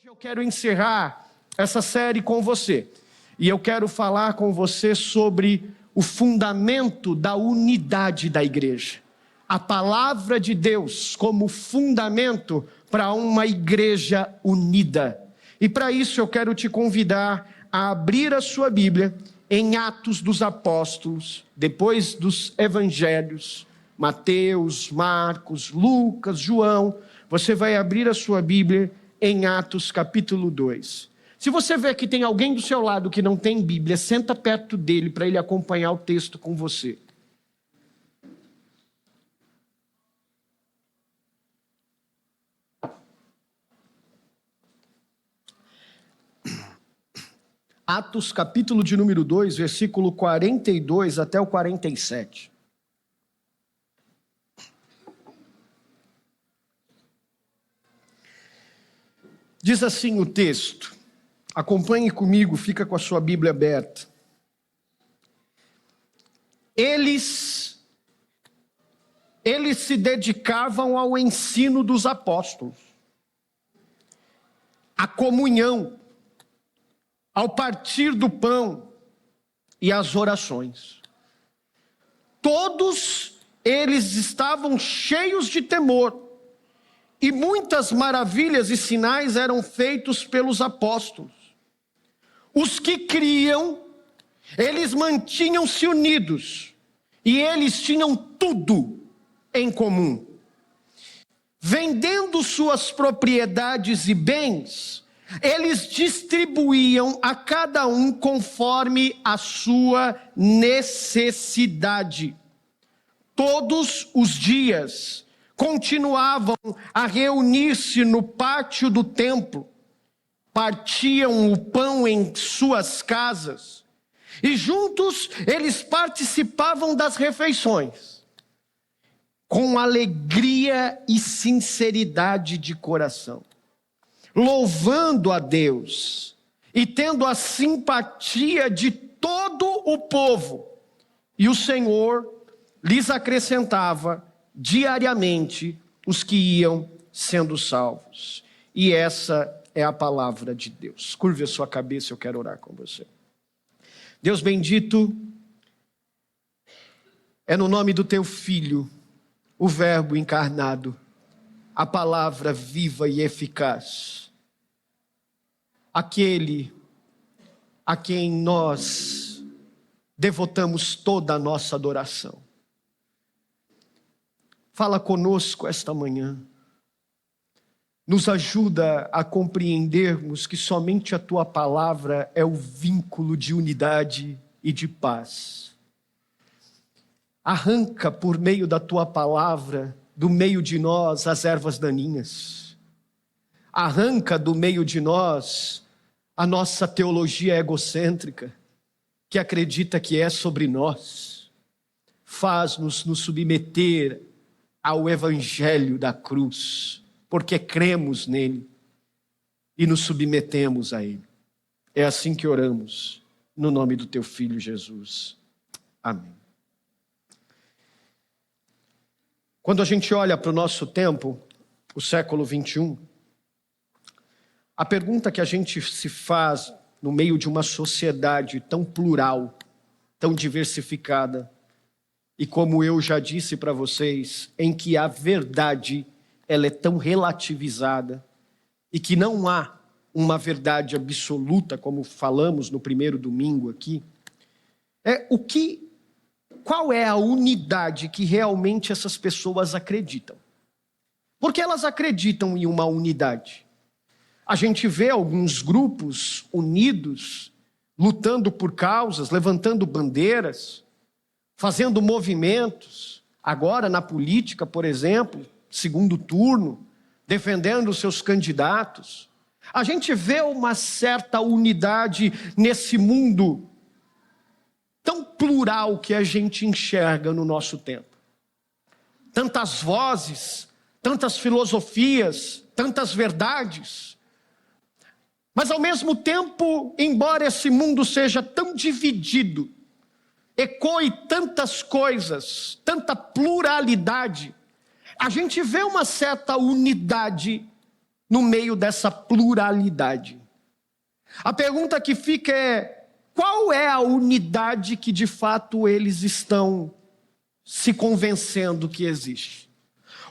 Hoje eu quero encerrar essa série com você. E eu quero falar com você sobre o fundamento da unidade da igreja. A palavra de Deus como fundamento para uma igreja unida. E para isso eu quero te convidar a abrir a sua Bíblia em Atos dos Apóstolos, depois dos Evangelhos, Mateus, Marcos, Lucas, João. Você vai abrir a sua Bíblia em Atos capítulo 2. Se você vê que tem alguém do seu lado que não tem Bíblia, senta perto dele para ele acompanhar o texto com você. Atos capítulo de número 2, versículo 42 até o 47. Diz assim o texto, acompanhe comigo, fica com a sua Bíblia aberta. Eles se dedicavam ao ensino dos apóstolos, à comunhão, ao partir do pão e às orações. Todos eles estavam cheios de temor, e muitas maravilhas e sinais eram feitos pelos apóstolos. Os que criam, eles mantinham-se unidos, e eles tinham tudo em comum. Vendendo suas propriedades e bens, eles distribuíam a cada um conforme a sua necessidade. Todos os dias continuavam a reunir-se no pátio do templo, partiam o pão em suas casas, e juntos eles participavam das refeições, com alegria e sinceridade de coração, louvando a Deus e tendo a simpatia de todo o povo, e o Senhor lhes acrescentava diariamente os que iam sendo salvos. E essa é a palavra de Deus. Curve a sua cabeça, eu quero orar com você. Deus bendito, é no nome do teu Filho, o Verbo encarnado, a palavra viva e eficaz, aquele a quem nós devotamos toda a nossa adoração. Fala conosco esta manhã, nos ajuda a compreendermos que somente a Tua palavra é o vínculo de unidade e de paz. Arranca por meio da Tua palavra, do meio de nós, as ervas daninhas. Arranca do meio de nós a nossa teologia egocêntrica, que acredita que é sobre nós. Faz-nos nos submeter ao Evangelho da cruz, porque cremos nele e nos submetemos a ele. É assim que oramos, no nome do teu Filho Jesus. Amém. Quando a gente olha para o nosso tempo, o século 21, a pergunta que a gente se faz no meio de uma sociedade tão plural, tão diversificada, e como eu já disse para vocês, em que a verdade ela é tão relativizada e que não há uma verdade absoluta, como falamos no primeiro domingo aqui, qual é a unidade que realmente essas pessoas acreditam? Porque elas acreditam em uma unidade. A gente vê alguns grupos unidos, lutando por causas, levantando bandeiras, fazendo movimentos, agora na política, por exemplo, segundo turno, defendendo os seus candidatos. A gente vê uma certa unidade nesse mundo tão plural que a gente enxerga no nosso tempo. Tantas vozes, tantas filosofias, tantas verdades. Mas ao mesmo tempo, embora esse mundo seja tão dividido, ecoe tantas coisas, tanta pluralidade, a gente vê uma certa unidade no meio dessa pluralidade. A pergunta que fica é: qual é a unidade que de fato eles estão se convencendo que existe?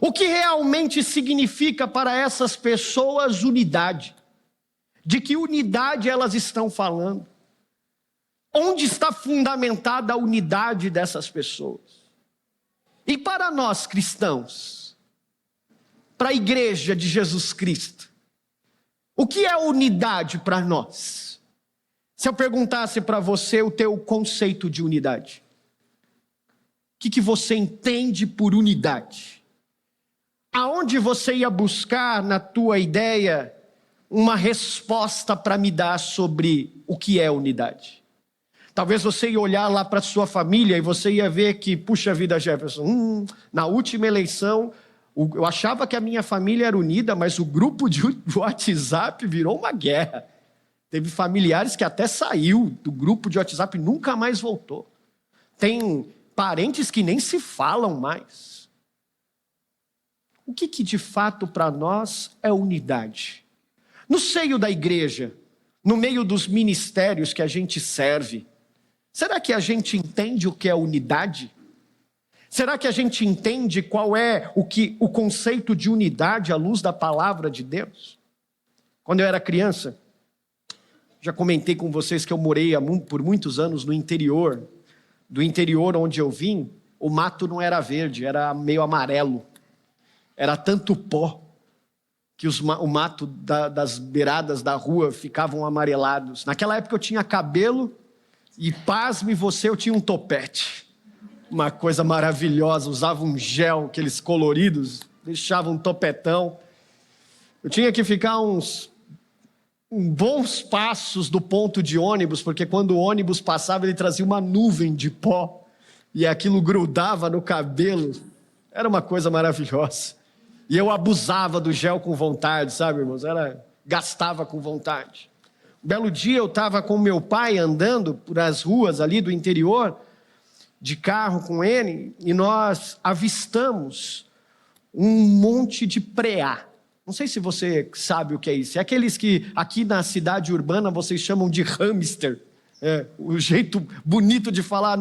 O que realmente significa para essas pessoas unidade? De que unidade elas estão falando? Onde está fundamentada a unidade dessas pessoas? E para nós cristãos, para a igreja de Jesus Cristo, o que é unidade para nós? Se eu perguntasse para você o teu conceito de unidade, o que você entende por unidade? Aonde você ia buscar na tua ideia uma resposta para me dar sobre o que é unidade? Talvez você ia olhar lá para a sua família e você ia ver que, puxa vida, Jefferson, na última eleição, eu achava que a minha família era unida, mas o grupo de WhatsApp virou uma guerra. Teve familiares que até saiu do grupo de WhatsApp e nunca mais voltou. Tem parentes que nem se falam mais. O que de fato para nós é unidade? No seio da igreja, no meio dos ministérios que a gente serve, será que a gente entende o que é unidade? Será que a gente entende qual é o conceito de unidade à luz da palavra de Deus? Quando eu era criança, já comentei com vocês que eu morei por muitos anos no interior. Do interior onde eu vim, o mato não era verde, era meio amarelo. Era tanto pó que o mato das beiradas da rua ficavam amarelados. Naquela época eu tinha cabelo e, pasme você, eu tinha um topete. Uma coisa maravilhosa, usava um gel, aqueles coloridos, deixava um topetão. Eu tinha que ficar uns bons passos do ponto de ônibus, porque quando o ônibus passava ele trazia uma nuvem de pó e aquilo grudava no cabelo. Era uma coisa maravilhosa. E eu abusava do gel com vontade, sabe, irmãos? Gastava com vontade. Um belo dia eu estava com meu pai andando por as ruas ali do interior, de carro com ele, e nós avistamos um monte de preá. Não sei se você sabe o que é isso. É aqueles que aqui na cidade urbana vocês chamam de hamster. O jeito bonito de falar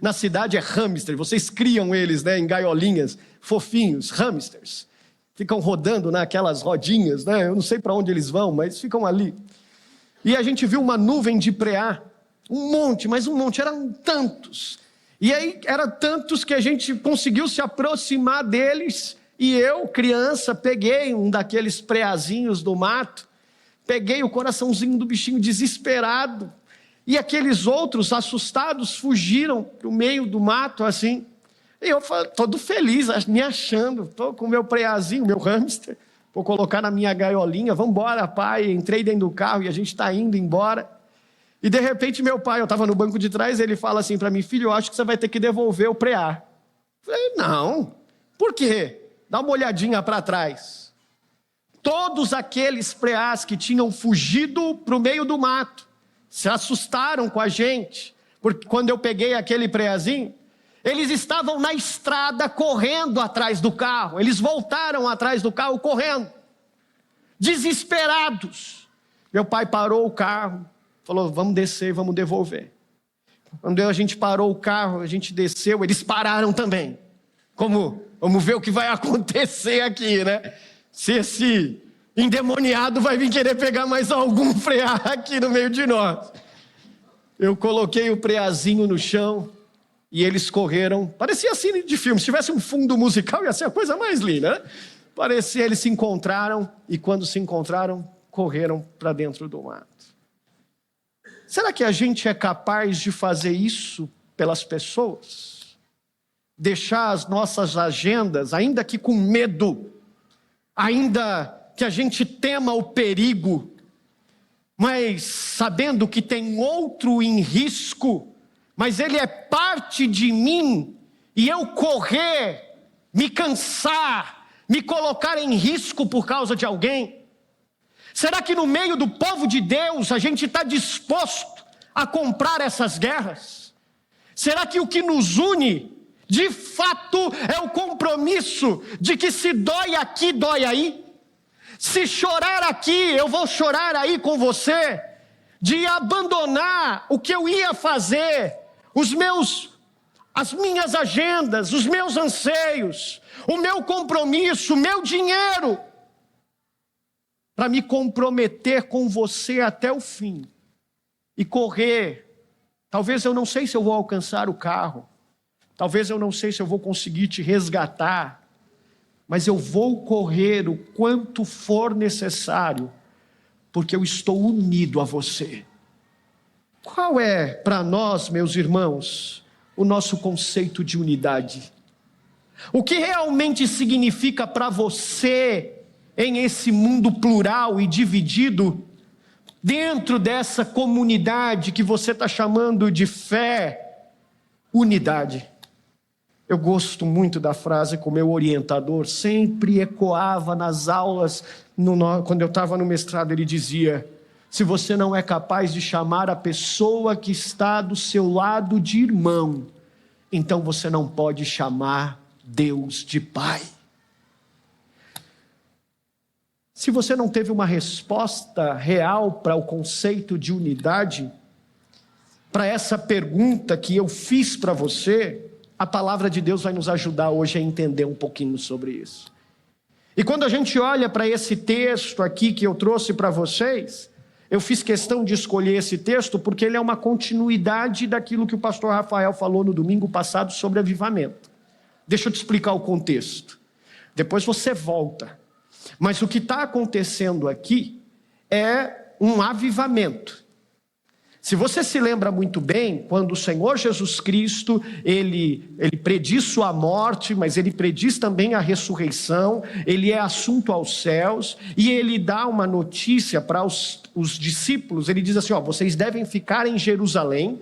na cidade é hamster. Vocês criam eles, né, em gaiolinhas, fofinhos, hamsters. Ficam rodando naquelas rodinhas, né? Eu não sei para onde eles vão, mas ficam ali. E a gente viu uma nuvem de preá. Um monte, mas um monte. Eram tantos. E aí, eram tantos que a gente conseguiu se aproximar deles. E eu, criança, peguei um daqueles preazinhos do mato, peguei o coraçãozinho do bichinho desesperado, e aqueles outros assustados fugiram para o meio do mato, assim. E eu todo feliz, me achando, estou com o meu preazinho, meu hamster, vou colocar na minha gaiolinha, vamos embora, pai. Entrei dentro do carro e a gente está indo embora. E de repente meu pai, eu estava no banco de trás, ele fala assim para mim: filho, eu acho que você vai ter que devolver o preá. Eu falei: não, por quê? Dá uma olhadinha para trás. Todos aqueles preás que tinham fugido para o meio do mato, se assustaram com a gente, porque quando eu peguei aquele preazinho, eles estavam na estrada correndo atrás do carro, eles voltaram atrás do carro correndo, desesperados. Meu pai parou o carro, falou: vamos descer, vamos devolver. Quando a gente parou o carro, a gente desceu, eles pararam também. Vamos ver o que vai acontecer aqui, né? Se esse endemoniado vai vir querer pegar mais algum preá aqui no meio de nós. Eu coloquei o preazinho no chão e eles correram. Parecia cena de filme. Se tivesse um fundo musical, ia ser a coisa mais linda, né? Parecia, eles se encontraram e quando se encontraram, correram para dentro do mato. Será que a gente é capaz de fazer isso pelas pessoas? Deixar as nossas agendas, ainda que com medo, ainda que a gente tema o perigo, mas sabendo que tem outro em risco, mas ele é parte de mim, e eu correr, me cansar, me colocar em risco por causa de alguém? Será que no meio do povo de Deus a gente está disposto a comprar essas guerras? Será que o que nos une de fato é o compromisso de que se dói aqui, dói aí? Se chorar aqui, eu vou chorar aí com você, de abandonar o que eu ia fazer, as minhas agendas, os meus anseios, o meu compromisso, o meu dinheiro, para me comprometer com você até o fim e correr. Talvez eu não sei se eu vou alcançar o carro, talvez eu não sei se eu vou conseguir te resgatar, mas eu vou correr o quanto for necessário, porque eu estou unido a você. Qual é para nós, meus irmãos, o nosso conceito de unidade? O que realmente significa para você, em esse mundo plural e dividido, dentro dessa comunidade que você está chamando de fé, unidade? Eu gosto muito da frase que o meu orientador sempre ecoava nas aulas, quando eu estava no mestrado. Ele dizia: se você não é capaz de chamar a pessoa que está do seu lado de irmão, então você não pode chamar Deus de Pai. Se você não teve uma resposta real para o conceito de unidade, para essa pergunta que eu fiz para você, a palavra de Deus vai nos ajudar hoje a entender um pouquinho sobre isso. E quando a gente olha para esse texto aqui que eu trouxe para vocês, eu fiz questão de escolher esse texto porque ele é uma continuidade daquilo que o pastor Rafael falou no domingo passado sobre avivamento. Deixa eu te explicar o contexto. Depois você volta. Mas o que está acontecendo aqui é um avivamento. Se você se lembra muito bem, quando o Senhor Jesus Cristo, ele prediz sua morte, mas ele prediz também a ressurreição, ele é assunto aos céus, e ele dá uma notícia para os discípulos. Ele diz assim: vocês devem ficar em Jerusalém,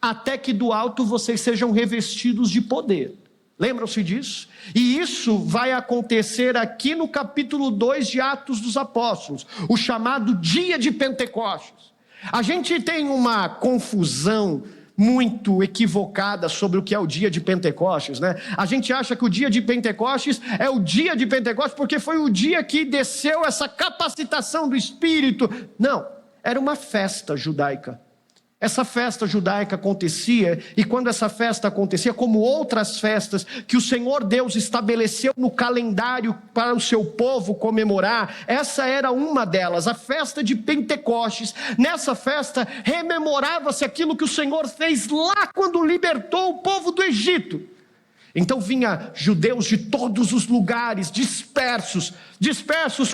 até que do alto vocês sejam revestidos de poder. Lembram-se disso? E isso vai acontecer aqui no capítulo 2 de Atos dos Apóstolos, o chamado dia de Pentecostes. A gente tem uma confusão muito equivocada sobre o que é o dia de Pentecostes, né? A gente acha que o dia de Pentecostes é o dia de Pentecostes porque foi o dia que desceu essa capacitação do Espírito. Não, era uma festa judaica. Essa festa judaica acontecia, e quando essa festa acontecia, como outras festas que o Senhor Deus estabeleceu no calendário para o seu povo comemorar, essa era uma delas, a festa de Pentecostes. Nessa festa rememorava-se aquilo que o Senhor fez lá quando libertou o povo do Egito. Então vinha judeus de todos os lugares, dispersos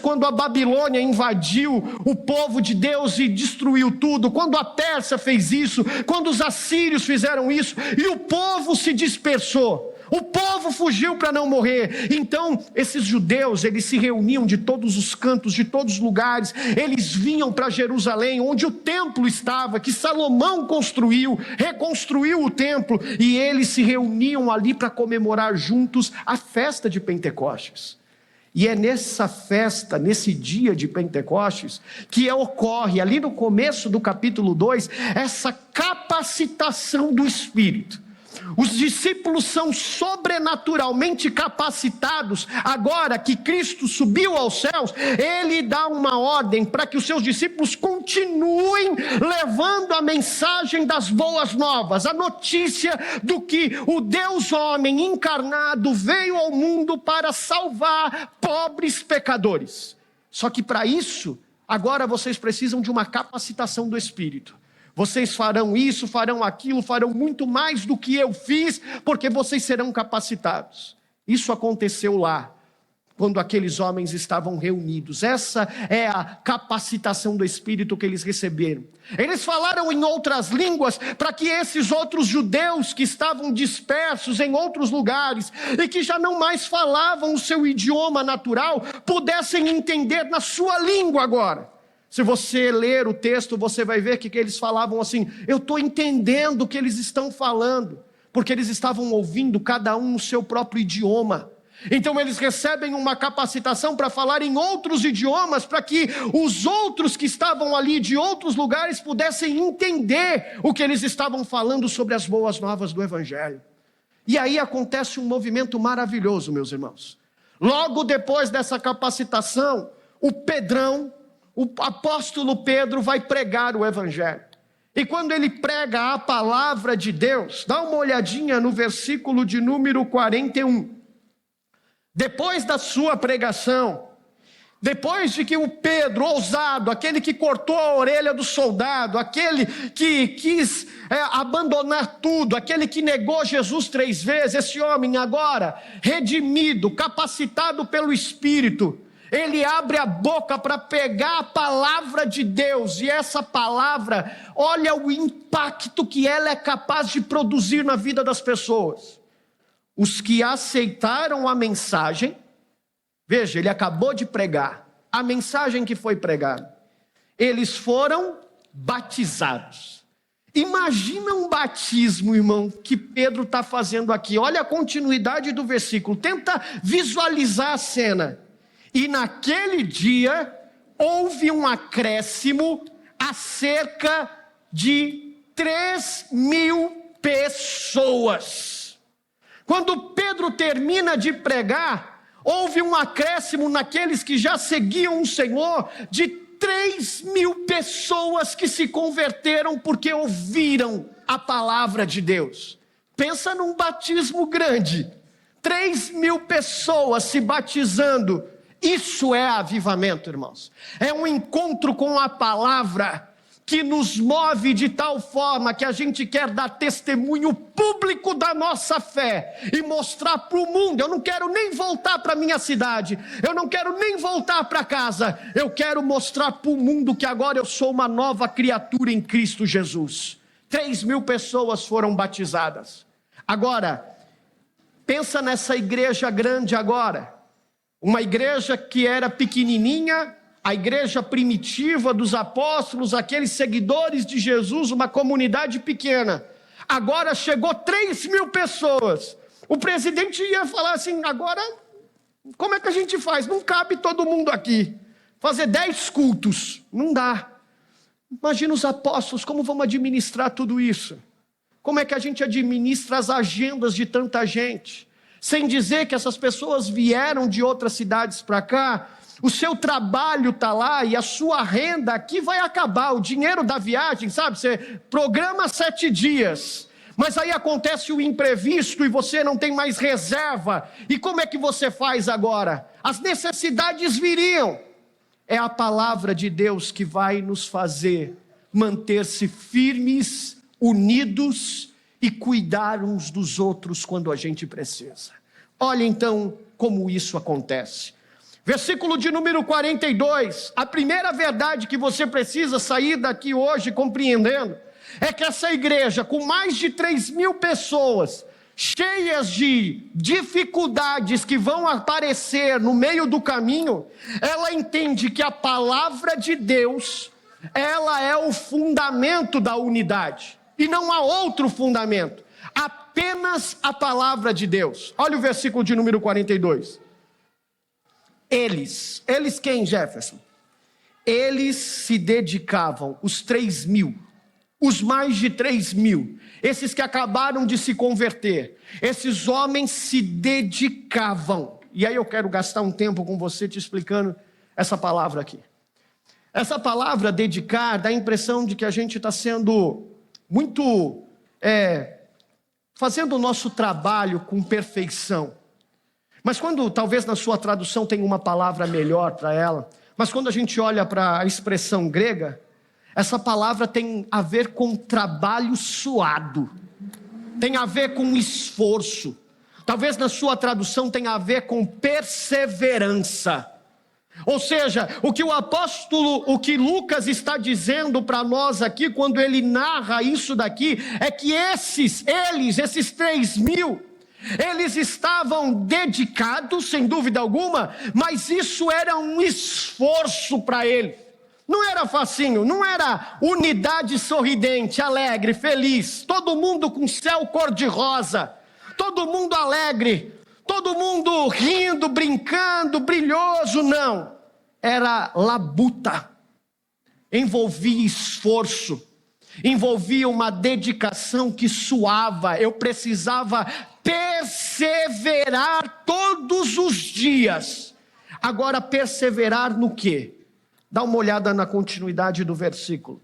quando a Babilônia invadiu o povo de Deus e destruiu tudo, quando a Pérsia fez isso, quando os assírios fizeram isso, e o povo se dispersou. O povo fugiu para não morrer. Então esses judeus, eles se reuniam de todos os cantos, de todos os lugares. Eles vinham para Jerusalém, onde o templo estava, que Salomão construiu, reconstruiu o templo, e eles se reuniam ali para comemorar juntos a festa de Pentecostes. E é nessa festa, nesse dia de Pentecostes, que ocorre ali no começo do capítulo 2, essa capacitação do Espírito. Os discípulos são sobrenaturalmente capacitados. Agora que Cristo subiu aos céus, ele dá uma ordem para que os seus discípulos continuem levando a mensagem das boas novas, a notícia do que o Deus homem encarnado veio ao mundo para salvar pobres pecadores. Só que para isso, agora vocês precisam de uma capacitação do Espírito. Vocês farão isso, farão aquilo, farão muito mais do que eu fiz, porque vocês serão capacitados. Isso aconteceu lá, quando aqueles homens estavam reunidos. Essa é a capacitação do Espírito que eles receberam. Eles falaram em outras línguas para que esses outros judeus que estavam dispersos em outros lugares e que já não mais falavam o seu idioma natural, pudessem entender na sua língua agora. Se você ler o texto, você vai ver que eles falavam assim: eu estou entendendo o que eles estão falando, porque eles estavam ouvindo cada um no seu próprio idioma. Então eles recebem uma capacitação para falar em outros idiomas, para que os outros que estavam ali de outros lugares pudessem entender o que eles estavam falando sobre as boas novas do Evangelho. E aí acontece um movimento maravilhoso, meus irmãos. Logo depois dessa capacitação, o Pedrão, o apóstolo Pedro vai pregar o evangelho. E quando ele prega a palavra de Deus, dá uma olhadinha no versículo de número 41. Depois da sua pregação, depois de que o Pedro, ousado, aquele que cortou a orelha do soldado, aquele que quis abandonar tudo, aquele que negou Jesus 3 vezes, esse homem agora, redimido, capacitado pelo Espírito, ele abre a boca para pegar a palavra de Deus, e essa palavra, olha o impacto que ela é capaz de produzir na vida das pessoas. Os que aceitaram a mensagem, veja, ele acabou de pregar, a mensagem que foi pregada, eles foram batizados. Imagina um batismo, irmão, que Pedro está fazendo aqui, olha a continuidade do versículo, tenta visualizar a cena. E naquele dia, houve um acréscimo a cerca de 3.000 pessoas. Quando Pedro termina de pregar, houve um acréscimo naqueles que já seguiam o Senhor, de 3.000 pessoas que se converteram porque ouviram a palavra de Deus. Pensa num batismo grande, 3.000 pessoas se batizando. Isso é avivamento, irmãos. É um encontro com a palavra que nos move de tal forma que a gente quer dar testemunho público da nossa fé e mostrar para o mundo. Eu não quero nem voltar para minha cidade, eu não quero nem voltar para casa, eu quero mostrar para o mundo que agora eu sou uma nova criatura em Cristo Jesus. 3.000 pessoas foram batizadas. Agora, pensa nessa igreja grande agora. Uma igreja que era pequenininha, a igreja primitiva dos apóstolos, aqueles seguidores de Jesus, uma comunidade pequena. Agora chegou 3.000 pessoas. O presidente ia falar assim, agora, como é que a gente faz? Não cabe todo mundo aqui. Fazer 10 cultos, não dá. Imagina os apóstolos, como vamos administrar tudo isso? Como é que a gente administra as agendas de tanta gente? Sem dizer que essas pessoas vieram de outras cidades para cá, o seu trabalho está lá e a sua renda aqui vai acabar, o dinheiro da viagem, sabe? Você programa 7 dias, mas aí acontece o imprevisto e você não tem mais reserva. E como é que você faz agora? As necessidades viriam. É a palavra de Deus que vai nos fazer manter-se firmes, unidos e cuidar uns dos outros quando a gente precisa. Olha então como isso acontece. Versículo de número 42, a primeira verdade que você precisa sair daqui hoje compreendendo, é que essa igreja com mais de 3.000 pessoas, cheias de dificuldades que vão aparecer no meio do caminho, ela entende que a palavra de Deus, ela é o fundamento da unidade. E não há outro fundamento, apenas a palavra de Deus. Olha o versículo de número 42. Eles quem, Jefferson? Eles se dedicavam, os 3.000, os mais de 3.000, esses que acabaram de se converter, esses homens se dedicavam. E aí eu quero gastar um tempo com você te explicando essa palavra aqui. Essa palavra dedicar dá a impressão de que a gente está sendo muito, fazendo o nosso trabalho com perfeição. Mas quando, talvez na sua tradução tenha uma palavra melhor para ela, mas quando a gente olha para a expressão grega, essa palavra tem a ver com trabalho suado, tem a ver com esforço. Talvez na sua tradução tenha a ver com perseverança. Ou seja, o que Lucas está dizendo para nós aqui, quando ele narra isso daqui, é que esses 3.000, eles estavam dedicados, sem dúvida alguma, mas isso era um esforço para eles. Não era facinho, não era unidade sorridente, alegre, feliz, todo mundo com céu cor-de-rosa, todo mundo alegre, todo mundo rindo, brincando, brilhoso, não. Era labuta, envolvia esforço, envolvia uma dedicação que suava. Eu precisava perseverar todos os dias, Agora, perseverar no quê? Dá uma olhada na continuidade do versículo.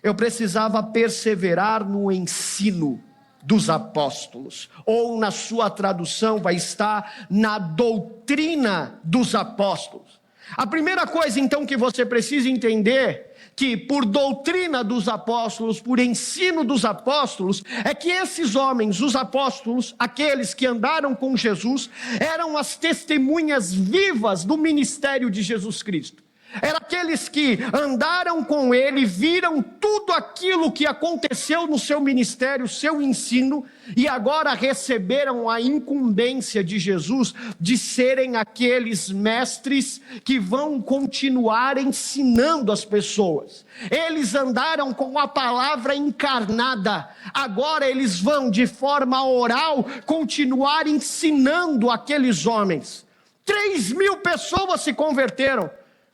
Eu precisava perseverar no ensino dos apóstolos, ou na sua tradução vai estar na doutrina dos apóstolos. A primeira coisa então que você precisa entender, que por doutrina dos apóstolos, por ensino dos apóstolos, é que esses homens, os apóstolos, aqueles que andaram com Jesus, eram as testemunhas vivas do ministério de Jesus Cristo. Eram aqueles que andaram com ele, viram tudo aquilo que aconteceu no seu ministério, seu ensino, e agora receberam a incumbência de Jesus de serem aqueles mestres que vão continuar ensinando as pessoas. Eles andaram com a palavra encarnada, agora eles vão de forma oral continuar ensinando aqueles homens. 3.000 pessoas se converteram.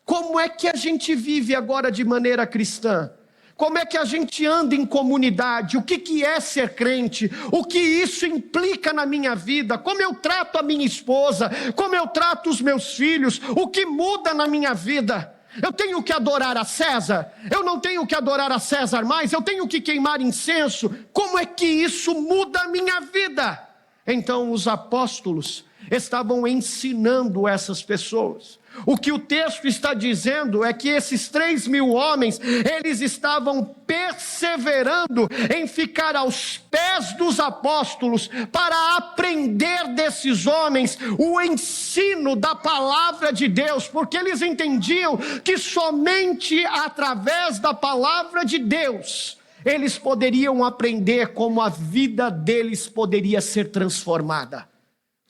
Como é que a gente vive agora de maneira cristã? Como é que a gente anda em comunidade? O que é ser crente? O que isso implica na minha vida? Como eu trato a minha esposa? Como eu trato os meus filhos? O que muda na minha vida? Eu tenho que adorar a César? Eu não tenho que adorar a César mais? Eu tenho que queimar incenso? Como é que isso muda a minha vida? Então os apóstolos estavam ensinando essas pessoas. O que o texto está dizendo é que esses 3.000 homens, eles estavam perseverando em ficar aos pés dos apóstolos para aprender desses homens o ensino da palavra de Deus, porque eles entendiam que somente através da palavra de Deus eles poderiam aprender como a vida deles poderia ser transformada.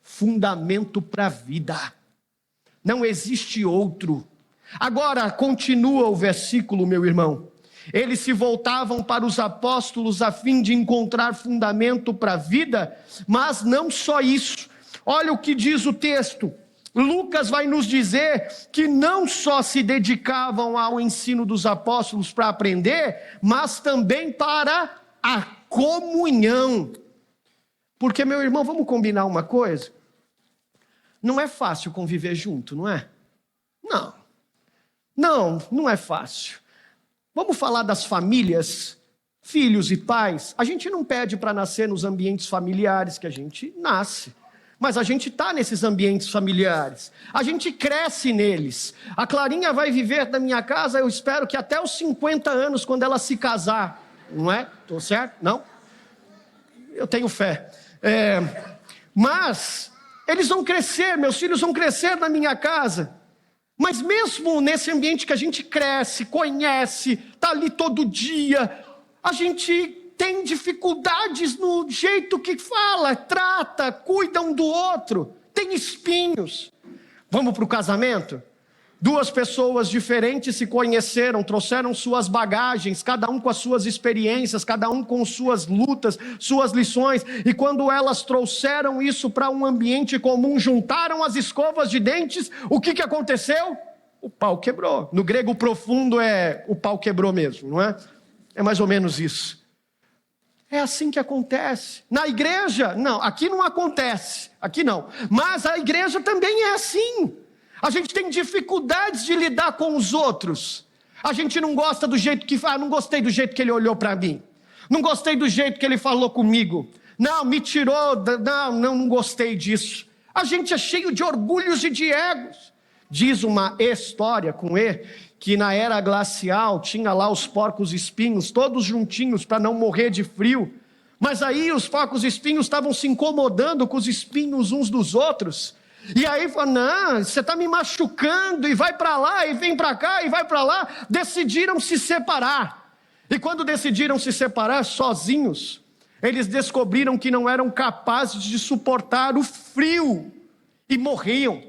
Fundamento para a vida. Não existe outro. Agora, continua o versículo, meu irmão. Eles se voltavam para os apóstolos a fim de encontrar fundamento para a vida, mas não só isso. Olha o que diz o texto. Lucas vai nos dizer que não só se dedicavam ao ensino dos apóstolos para aprender, mas também para a comunhão. Porque, meu irmão, vamos combinar uma coisa? Não é fácil conviver junto, não é? Não é fácil. Vamos falar das famílias, filhos e pais. A gente não pede para nascer nos ambientes familiares que a gente nasce. Mas a gente está nesses ambientes familiares. A gente cresce neles. A Clarinha vai viver na minha casa, eu espero que até os 50 anos, quando ela se casar. Não é? Estou certo? Não? Eu tenho fé. Mas eles vão crescer, meus filhos vão crescer na minha casa. Mas mesmo nesse ambiente que a gente cresce, conhece, está ali todo dia, a gente tem dificuldades no jeito que fala, trata, cuida um do outro, tem espinhos. Vamos para o casamento? 2 pessoas diferentes se conheceram, trouxeram suas bagagens, cada um com as suas experiências, cada um com suas lutas, suas lições, e quando elas trouxeram isso para um ambiente comum, juntaram as escovas de dentes, o que aconteceu? O pau quebrou. No grego profundo o pau quebrou mesmo, não é? É mais ou menos isso. É assim que acontece. Na igreja, não, aqui não acontece, aqui não, mas a igreja também é assim. A gente tem dificuldades de lidar com os outros. A gente não gosta do jeito que fala, não gostei do jeito que ele olhou para mim. Não gostei do jeito que ele falou comigo. Não, me tirou, não gostei disso. A gente é cheio de orgulhos e de egos. Diz uma história com ele, que na era glacial tinha lá os porcos espinhos, todos juntinhos para não morrer de frio. Mas aí os porcos espinhos estavam se incomodando com os espinhos uns dos outros. E aí falou, não, você está me machucando, e vai para lá, e vem para cá, e vai para lá. Decidiram se separar. E quando decidiram se separar sozinhos, eles descobriram que não eram capazes de suportar o frio, e morriam.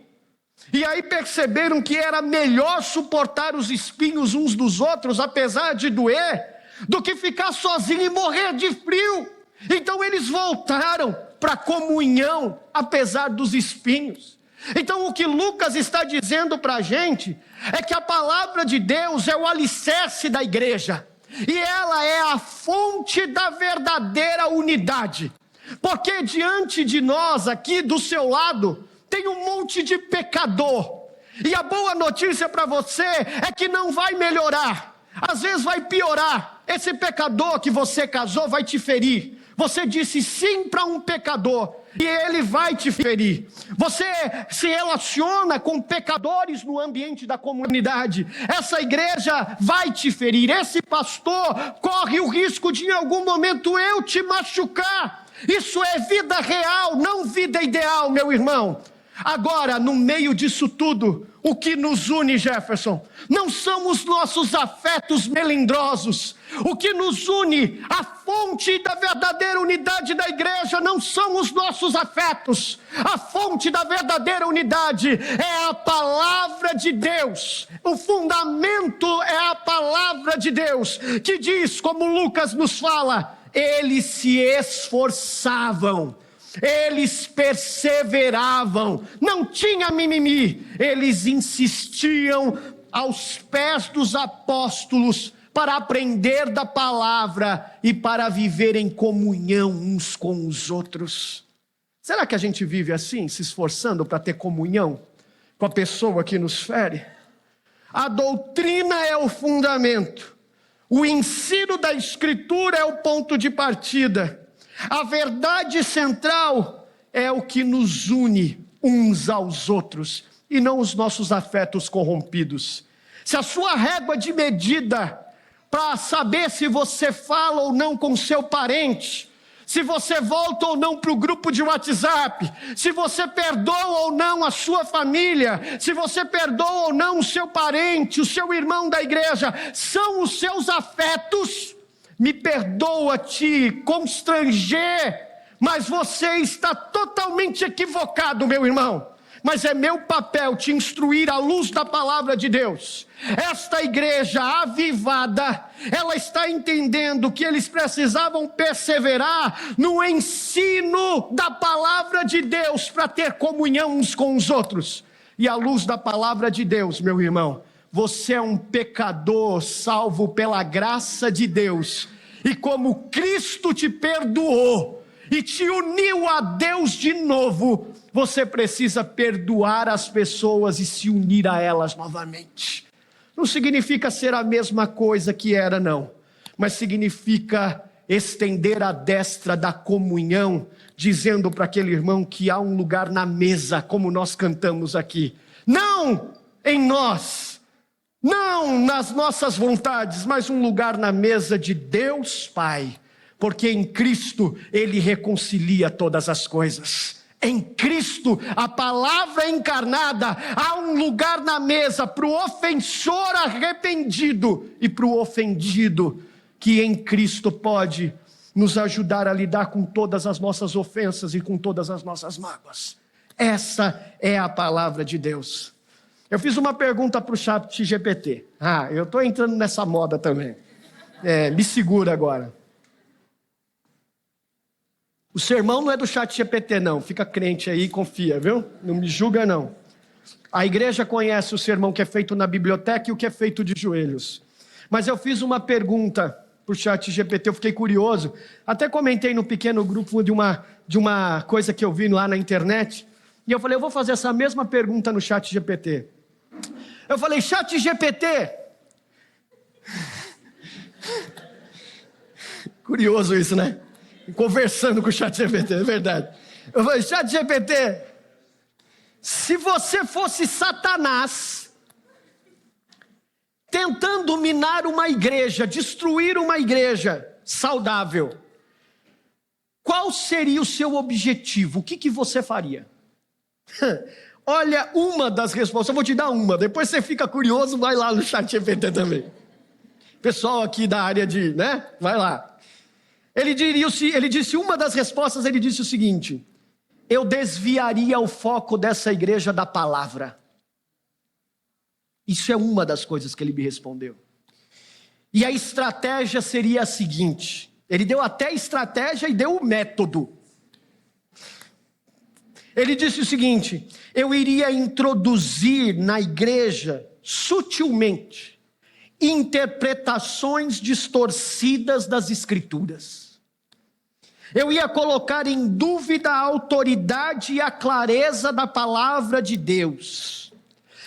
E aí perceberam que era melhor suportar os espinhos uns dos outros, apesar de doer, do que ficar sozinho e morrer de frio. Então eles voltaram para a comunhão, apesar dos espinhos. Então o que Lucas está dizendo para a gente, é que a palavra de Deus é o alicerce da igreja, e ela é a fonte da verdadeira unidade, porque diante de nós aqui do seu lado, tem um monte de pecador, E a boa notícia para você é que não vai melhorar, às vezes vai piorar. Esse pecador que você casou vai te ferir. Você disse sim para um pecador e ele vai te ferir. Você se relaciona com pecadores no ambiente da comunidade. Essa igreja vai te ferir. Esse pastor corre o risco de em algum momento eu te machucar. Isso é vida real, não vida ideal, meu irmão. Agora, no meio disso tudo, o que nos une, Jefferson, não são os nossos afetos melindrosos. O que nos une, a fonte da verdadeira unidade da igreja, não são os nossos afetos. A fonte da verdadeira unidade é a palavra de Deus. O fundamento é a palavra de Deus, que diz, como Lucas nos fala, eles se esforçavam. Eles perseveravam, não tinha mimimi, eles insistiam aos pés dos apóstolos para aprender da palavra e para viver em comunhão uns com os outros. Será que a gente vive assim, se esforçando para ter comunhão com a pessoa que nos fere? A doutrina é o fundamento, o ensino da Escritura é o ponto de partida. A verdade central é o que nos une uns aos outros e não os nossos afetos corrompidos. Se a sua régua de medida para saber se você fala ou não com seu parente, se você volta ou não para o grupo de WhatsApp, se você perdoa ou não a sua família, se você perdoa ou não o seu parente, o seu irmão da igreja, são os seus afetos. Me perdoa te constranger, mas você está totalmente equivocado, meu irmão. Mas é meu papel te instruir à luz da palavra de Deus. Esta igreja avivada, ela está entendendo que eles precisavam perseverar no ensino da palavra de Deus para ter comunhão uns com os outros. E à luz da palavra de Deus, meu irmão, você é um pecador salvo pela graça de Deus. E como Cristo te perdoou e te uniu a Deus de novo, você precisa perdoar as pessoas e se unir a elas novamente. Não significa ser a mesma coisa que era, não. Mas significa estender a destra da comunhão, dizendo para aquele irmão que há um lugar na mesa, como nós cantamos aqui. Não em nós, não nas nossas vontades, mas um lugar na mesa de Deus Pai, porque em Cristo Ele reconcilia todas as coisas. Em Cristo, a palavra encarnada, há um lugar na mesa para o ofensor arrependido e para o ofendido, que em Cristo pode nos ajudar a lidar com todas as nossas ofensas e com todas as nossas mágoas. Essa é a palavra de Deus. Eu fiz uma pergunta para o ChatGPT. Eu estou entrando nessa moda também. Me segura agora. O sermão não é do ChatGPT, não. Fica crente aí e confia, viu? Não me julga, não. A igreja conhece o sermão que é feito na biblioteca e o que é feito de joelhos. Mas eu fiz uma pergunta para o ChatGPT, eu fiquei curioso. Até comentei no pequeno grupo de uma coisa que eu vi lá na internet. E eu falei, eu vou fazer essa mesma pergunta no ChatGPT. Eu falei, ChatGPT... Curioso isso, né? Conversando com o ChatGPT, é verdade. Eu falei, ChatGPT, se você fosse Satanás, tentando minar uma igreja, destruir uma igreja saudável, qual seria o seu objetivo? O que você faria? Olha, uma das respostas, eu vou te dar uma, depois você fica curioso, vai lá no ChatGPT também. Pessoal aqui da área de, né? Vai lá. Ele disse uma das respostas, ele disse o seguinte: eu desviaria o foco dessa igreja da palavra. Isso é uma das coisas que ele me respondeu. E a estratégia seria a seguinte, ele deu até a estratégia e deu o método. Ele disse o seguinte: eu iria introduzir na igreja, sutilmente, interpretações distorcidas das Escrituras. Eu ia colocar em dúvida a autoridade e a clareza da palavra de Deus.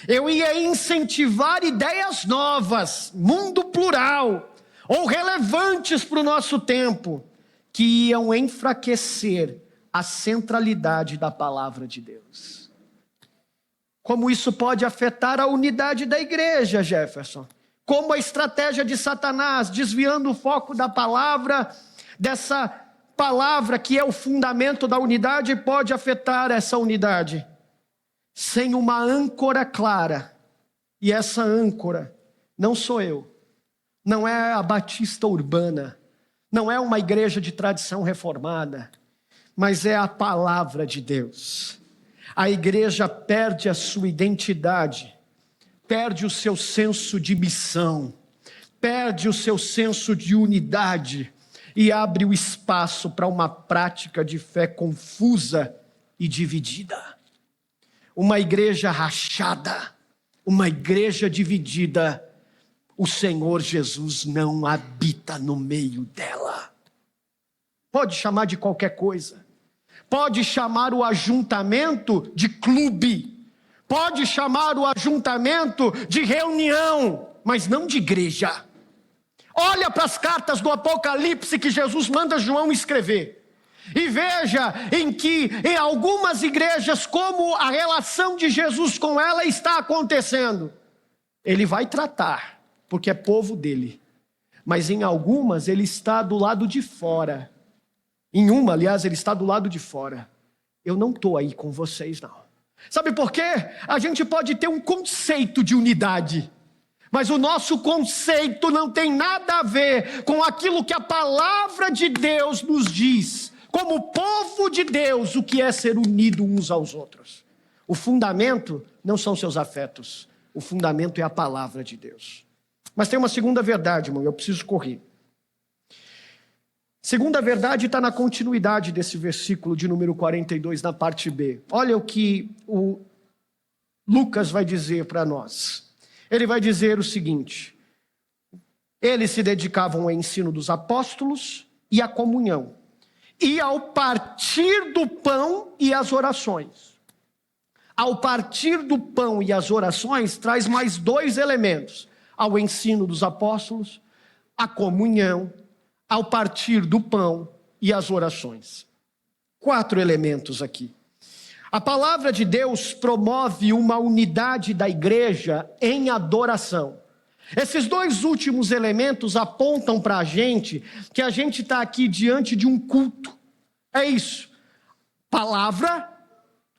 eu ia incentivar ideias novas, mundo plural, ou relevantes para o nosso tempo, que iam enfraquecer a centralidade da palavra de Deus. Como isso pode afetar a unidade da igreja, Jefferson? Como a estratégia de Satanás, desviando o foco da palavra, dessa palavra que é o fundamento da unidade, pode afetar essa unidade? Sem uma âncora clara, e essa âncora não sou eu, não é a Batista Urbana, não é uma igreja de tradição reformada, mas é a palavra de Deus. A igreja perde a sua identidade, perde o seu senso de missão, perde o seu senso de unidade e abre o espaço para uma prática de fé confusa e dividida. Uma igreja rachada, uma igreja dividida, o Senhor Jesus não habita no meio dela. Pode chamar de qualquer coisa, pode chamar o ajuntamento de clube, pode chamar o ajuntamento de reunião, mas não de igreja. Olha para as cartas do Apocalipse que Jesus manda João escrever. E veja em que em algumas igrejas como a relação de Jesus com ela está acontecendo. Ele vai tratar, porque é povo dele. Mas em algumas ele está do lado de fora. Em uma, aliás, ele está do lado de fora. Eu não estou aí com vocês, não. Sabe por quê? A gente pode ter um conceito de unidade, mas o nosso conceito não tem nada a ver com aquilo que a palavra de Deus nos diz. Como povo de Deus, o que é ser unido uns aos outros? O fundamento não são seus afetos. O fundamento é a palavra de Deus. Mas tem uma segunda verdade, irmão, eu preciso correr. Segunda verdade está na continuidade desse versículo de número 42, na parte B. Olha o que o Lucas vai dizer para nós. Ele vai dizer o seguinte: eles se dedicavam ao ensino dos apóstolos e à comunhão, e ao partir do pão e as orações. Ao partir do pão e as orações traz mais dois elementos: ao ensino dos apóstolos, à comunhão, ao partir do pão e as orações. 4 elementos aqui. A palavra de Deus promove uma unidade da igreja em adoração. Esses dois últimos elementos apontam para a gente que a gente está aqui diante de um culto. É isso. Palavra,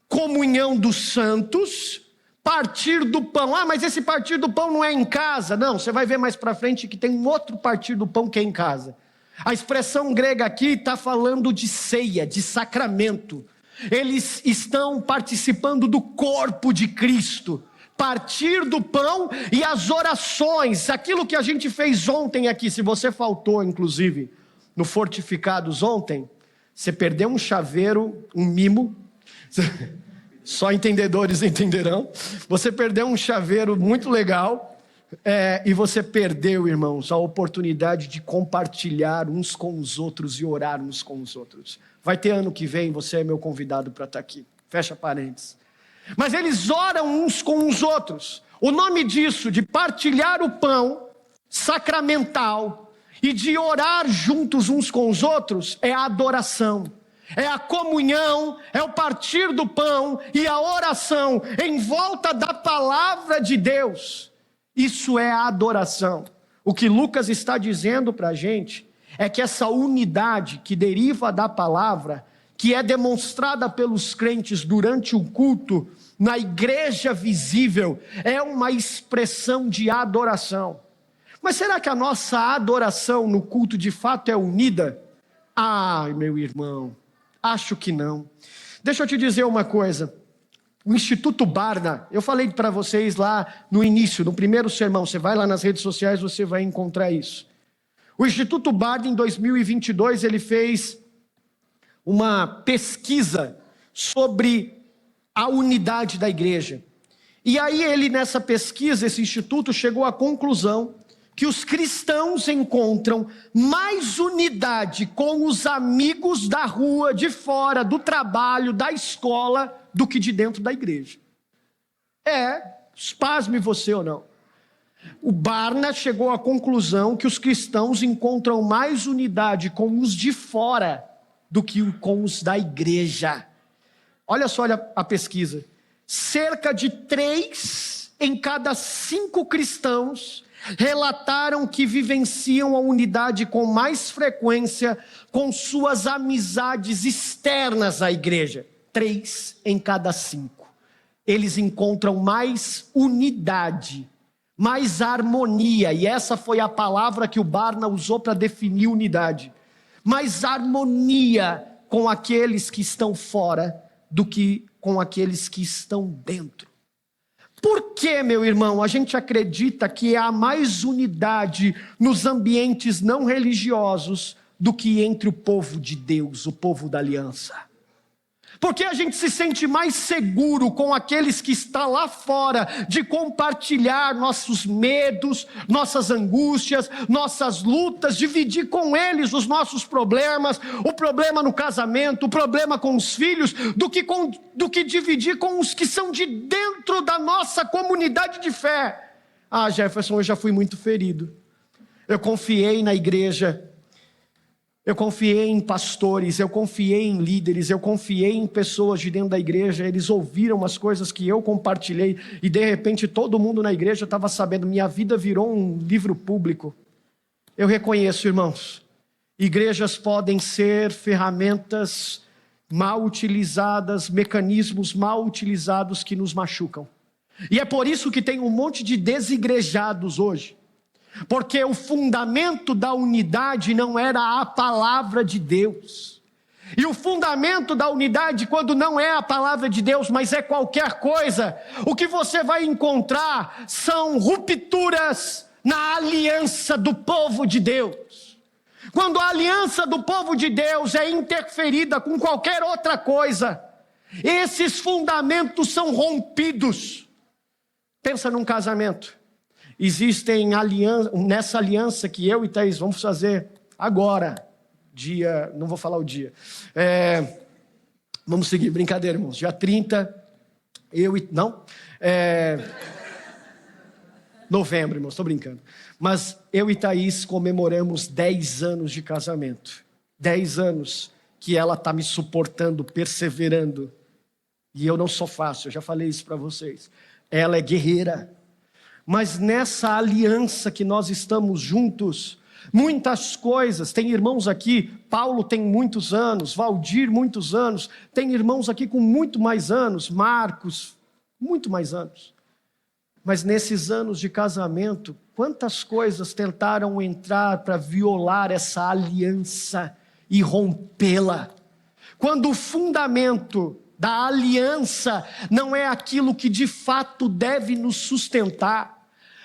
comunhão dos santos, partir do pão. Ah, mas esse partir do pão não é em casa. Não, você vai ver mais para frente que tem um outro partir do pão que é em casa. A expressão grega aqui está falando de ceia, de sacramento. Eles estão participando do corpo de Cristo. Partir do pão e as orações, aquilo que a gente fez ontem aqui. Se você faltou, inclusive, no Fortificados ontem, você perdeu um chaveiro, um mimo, só entendedores entenderão. Você perdeu um chaveiro muito legal, e você perdeu, irmãos, a oportunidade de compartilhar uns com os outros e orar uns com os outros. Vai ter ano que vem, você é meu convidado para estar aqui. Fecha parênteses. Mas eles oram uns com os outros. O nome disso, de partilhar o pão sacramental e de orar juntos uns com os outros, é a adoração. É a comunhão, é o partir do pão e a oração em volta da palavra de Deus. Isso é a adoração. O que Lucas está dizendo para a gente é que essa unidade que deriva da palavra, que é demonstrada pelos crentes durante o culto, na igreja visível, é uma expressão de adoração. Mas será que a nossa adoração no culto de fato é unida? Ai, meu irmão, acho que não. Deixa eu te dizer uma coisa. O Instituto Barna, eu falei para vocês lá no início, no primeiro sermão, você vai lá nas redes sociais, você vai encontrar isso. O Instituto Barna, em 2022, ele fez uma pesquisa sobre a unidade da igreja. E aí ele, nessa pesquisa, esse instituto chegou à conclusão que os cristãos encontram mais unidade com os amigos da rua, de fora, do trabalho, da escola, do que de dentro da igreja. Pasme você ou não. O Barna chegou à conclusão que os cristãos encontram mais unidade com os de fora do que com os da igreja. Olha só a pesquisa. Cerca de 3 em cada 5 cristãos relataram que vivenciam a unidade com mais frequência com suas amizades externas à igreja. 3 em cada 5. Eles encontram mais unidade, mais harmonia, e essa foi a palavra que o Barna usou para definir unidade. Mais harmonia com aqueles que estão fora do que com aqueles que estão dentro. Por que, meu irmão, a gente acredita que há mais unidade nos ambientes não religiosos do que entre o povo de Deus, o povo da aliança? Porque a gente se sente mais seguro com aqueles que estão lá fora de compartilhar nossos medos, nossas angústias, nossas lutas, dividir com eles os nossos problemas, o problema no casamento, o problema com os filhos, do que dividir com os que são de dentro da nossa comunidade de fé. Ah, Jefferson, eu já fui muito ferido. Eu confiei na igreja. Eu confiei em pastores, eu confiei em líderes, eu confiei em pessoas de dentro da igreja, eles ouviram as coisas que eu compartilhei e de repente todo mundo na igreja estava sabendo, minha vida virou um livro público. Eu reconheço, irmãos, igrejas podem ser ferramentas mal utilizadas, mecanismos mal utilizados que nos machucam. E é por isso que tem um monte de desigrejados hoje. Porque o fundamento da unidade não era a palavra de Deus. E o fundamento da unidade, quando não é a palavra de Deus, mas é qualquer coisa, o que você vai encontrar são rupturas na aliança do povo de Deus. Quando a aliança do povo de Deus é interferida com qualquer outra coisa, esses fundamentos são rompidos. Pensa num casamento. Existem nessa aliança que eu e Thaís vamos fazer agora, não vou falar o dia, vamos seguir, brincadeira, irmãos, dia 30, novembro, irmãos, estou brincando, mas eu e Thaís comemoramos 10 anos de casamento, 10 anos que ela está me suportando, perseverando, e eu não sou fácil, eu já falei isso para vocês, ela é guerreira. Mas nessa aliança que nós estamos juntos, muitas coisas, tem irmãos aqui, Paulo tem muitos anos, Valdir muitos anos, tem irmãos aqui com muito mais anos, Marcos, muito mais anos. Mas nesses anos de casamento, quantas coisas tentaram entrar para violar essa aliança e rompê-la? Quando o fundamento da aliança não é aquilo que de fato deve nos sustentar,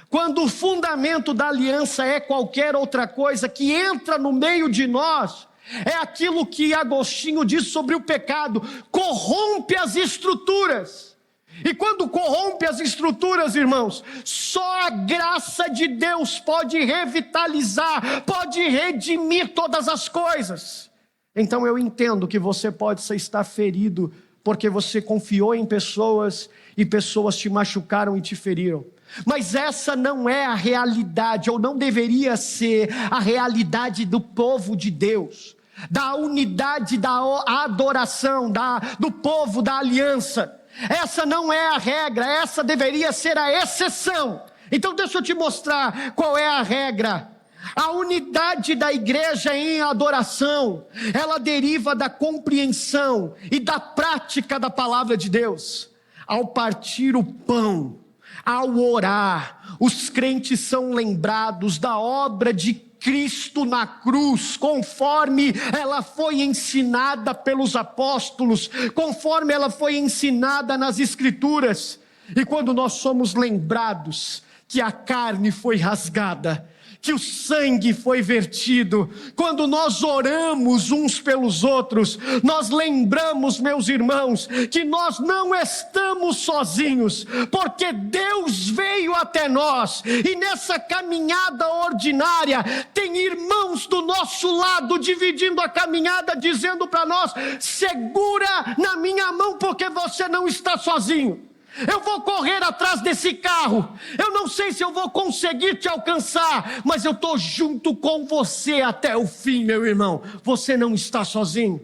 quando o fundamento da aliança é qualquer outra coisa que entra no meio de nós, é aquilo que Agostinho diz sobre o pecado, corrompe as estruturas. E quando corrompe as estruturas, irmãos, só a graça de Deus pode revitalizar, pode redimir todas as coisas. Então eu entendo que você pode estar ferido, porque você confiou em pessoas e pessoas te machucaram e te feriram. Mas essa não é a realidade, ou não deveria ser a realidade do povo de Deus, da unidade, da adoração, do povo da aliança. Essa não é a regra, essa deveria ser a exceção. Então deixa eu te mostrar qual é a regra. A unidade da igreja em adoração, ela deriva da compreensão e da prática da palavra de Deus. Ao partir o pão, ao orar, os crentes são lembrados da obra de Cristo na cruz, conforme ela foi ensinada pelos apóstolos, conforme ela foi ensinada nas Escrituras. E quando nós somos lembrados que a carne foi rasgada, que o sangue foi vertido, quando nós oramos uns pelos outros, nós lembramos, meus irmãos, que nós não estamos sozinhos, porque Deus veio até nós, e nessa caminhada ordinária, tem irmãos do nosso lado, dividindo a caminhada, dizendo para nós, segura na minha mão, porque você não está sozinho. Eu vou correr atrás desse carro. Eu não sei se eu vou conseguir te alcançar, mas eu estou junto com você até o fim, meu irmão. Você não está sozinho.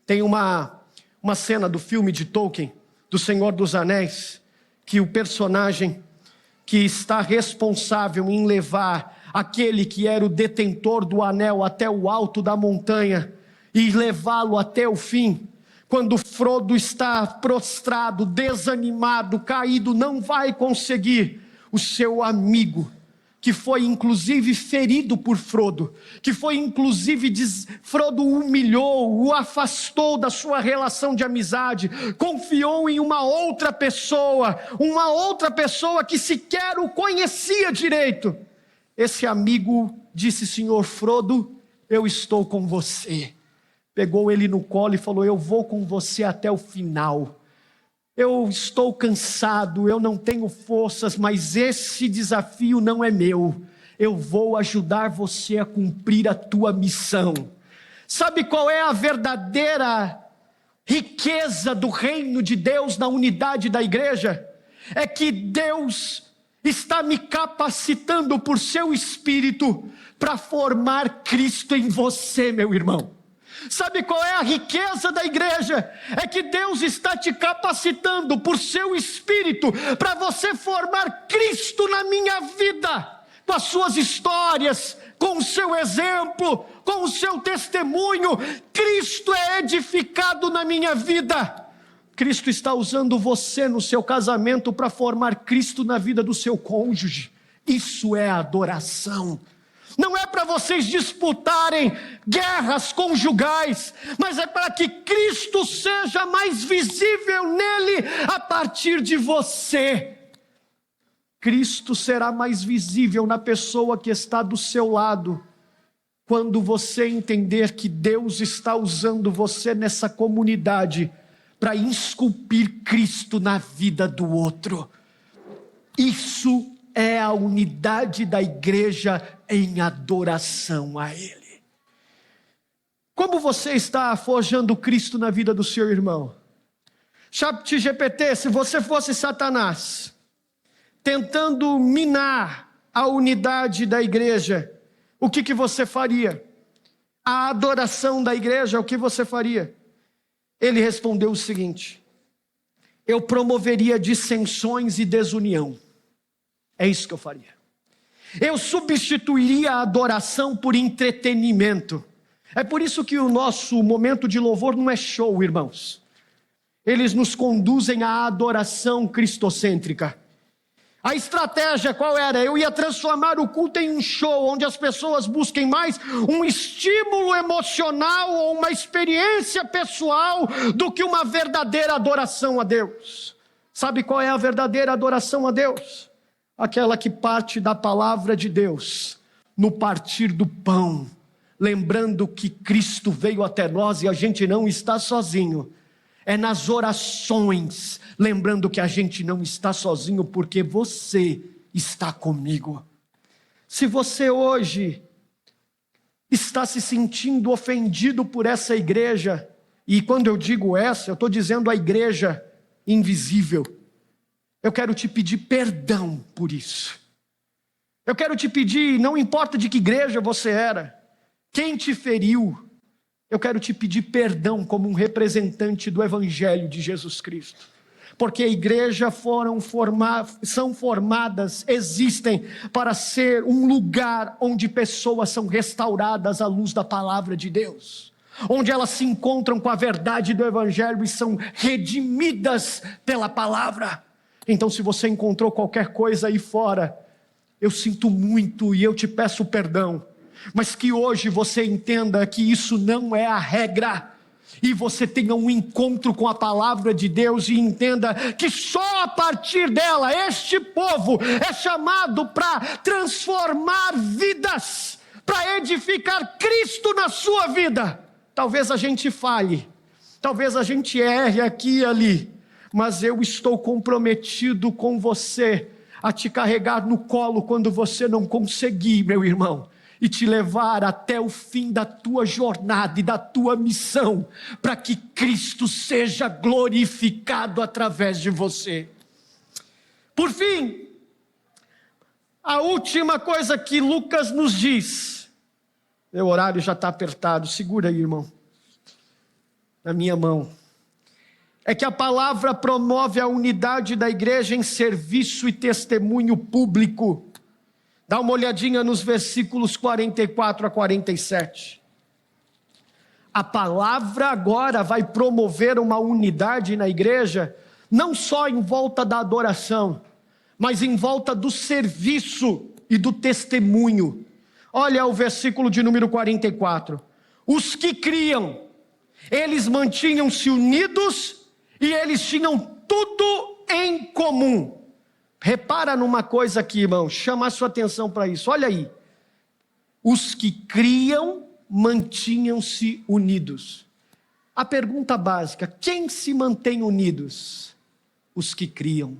Tem uma cena do filme de Tolkien, do Senhor dos Anéis, que o personagem que está responsável em levar aquele que era o detentor do anel até o alto da montanha e levá-lo até o fim, quando Frodo está prostrado, desanimado, caído, não vai conseguir, o seu amigo, que foi inclusive ferido por Frodo, que foi inclusive, Frodo o humilhou, o afastou da sua relação de amizade, confiou em uma outra pessoa que sequer o conhecia direito. Esse amigo disse: Senhor Frodo, eu estou com você. Pegou ele no colo e falou: eu vou com você até o final. Eu estou cansado, eu não tenho forças, mas esse desafio não é meu. Eu vou ajudar você a cumprir a tua missão. Sabe qual é a verdadeira riqueza do reino de Deus na unidade da igreja? É que Deus está me capacitando por seu Espírito para formar Cristo em você, meu irmão. Sabe qual é a riqueza da igreja? É que Deus está te capacitando por seu Espírito para você formar Cristo na minha vida, com as suas histórias, com o seu exemplo, com o seu testemunho. Cristo é edificado na minha vida. Cristo está usando você no seu casamento para formar Cristo na vida do seu cônjuge. Isso é adoração. Não é para vocês disputarem guerras conjugais, mas é para que Cristo seja mais visível nele a partir de você. Cristo será mais visível na pessoa que está do seu lado, quando você entender que Deus está usando você nessa comunidade para esculpir Cristo na vida do outro. Isso é a unidade da igreja em adoração a Ele. Como você está forjando Cristo na vida do seu irmão? ChatGPT, se você fosse Satanás, tentando minar a unidade da igreja, o que você faria? A adoração da igreja, o que você faria? Ele respondeu o seguinte: eu promoveria dissensões e desunião. É isso que eu faria. Eu substituiria a adoração por entretenimento. É por isso que o nosso momento de louvor não é show, irmãos. Eles nos conduzem à adoração cristocêntrica. A estratégia qual era? Eu ia transformar o culto em um show, onde as pessoas busquem mais um estímulo emocional ou uma experiência pessoal do que uma verdadeira adoração a Deus. Sabe qual é a verdadeira adoração a Deus? Aquela que parte da palavra de Deus, no partir do pão, lembrando que Cristo veio até nós e a gente não está sozinho. É nas orações, lembrando que a gente não está sozinho, porque você está comigo. Se você hoje está se sentindo ofendido por essa igreja, e quando eu digo essa, eu estou dizendo a igreja invisível, eu quero te pedir perdão por isso. Eu quero te pedir, não importa de que igreja você era, quem te feriu, eu quero te pedir perdão como um representante do Evangelho de Jesus Cristo. Porque a igreja são formadas, existem para ser um lugar onde pessoas são restauradas à luz da palavra de Deus. Onde elas se encontram com a verdade do Evangelho e são redimidas pela palavra. Então, se você encontrou qualquer coisa aí fora, eu sinto muito e eu te peço perdão. Mas que hoje você entenda que isso não é a regra. E você tenha um encontro com a palavra de Deus e entenda que só a partir dela, este povo é chamado para transformar vidas, para edificar Cristo na sua vida. Talvez a gente falhe, talvez a gente erre aqui e ali, mas eu estou comprometido com você a te carregar no colo quando você não conseguir, meu irmão, e te levar até o fim da tua jornada e da tua missão, para que Cristo seja glorificado através de você. Por fim, a última coisa que Lucas nos diz, meu horário já está apertado, segura aí, irmão, na minha mão, é que a palavra promove a unidade da igreja em serviço e testemunho público. Dá uma olhadinha nos versículos 44 a 47. A palavra agora vai promover uma unidade na igreja, não só em volta da adoração, mas em volta do serviço e do testemunho. Olha o versículo de número 44. Os que criam, eles mantinham-se unidos e eles tinham tudo em comum. Repara numa coisa aqui, irmão, chama a sua atenção para isso, olha aí. Os que criam mantinham-se unidos. A pergunta básica, quem se mantém unidos? Os que criam.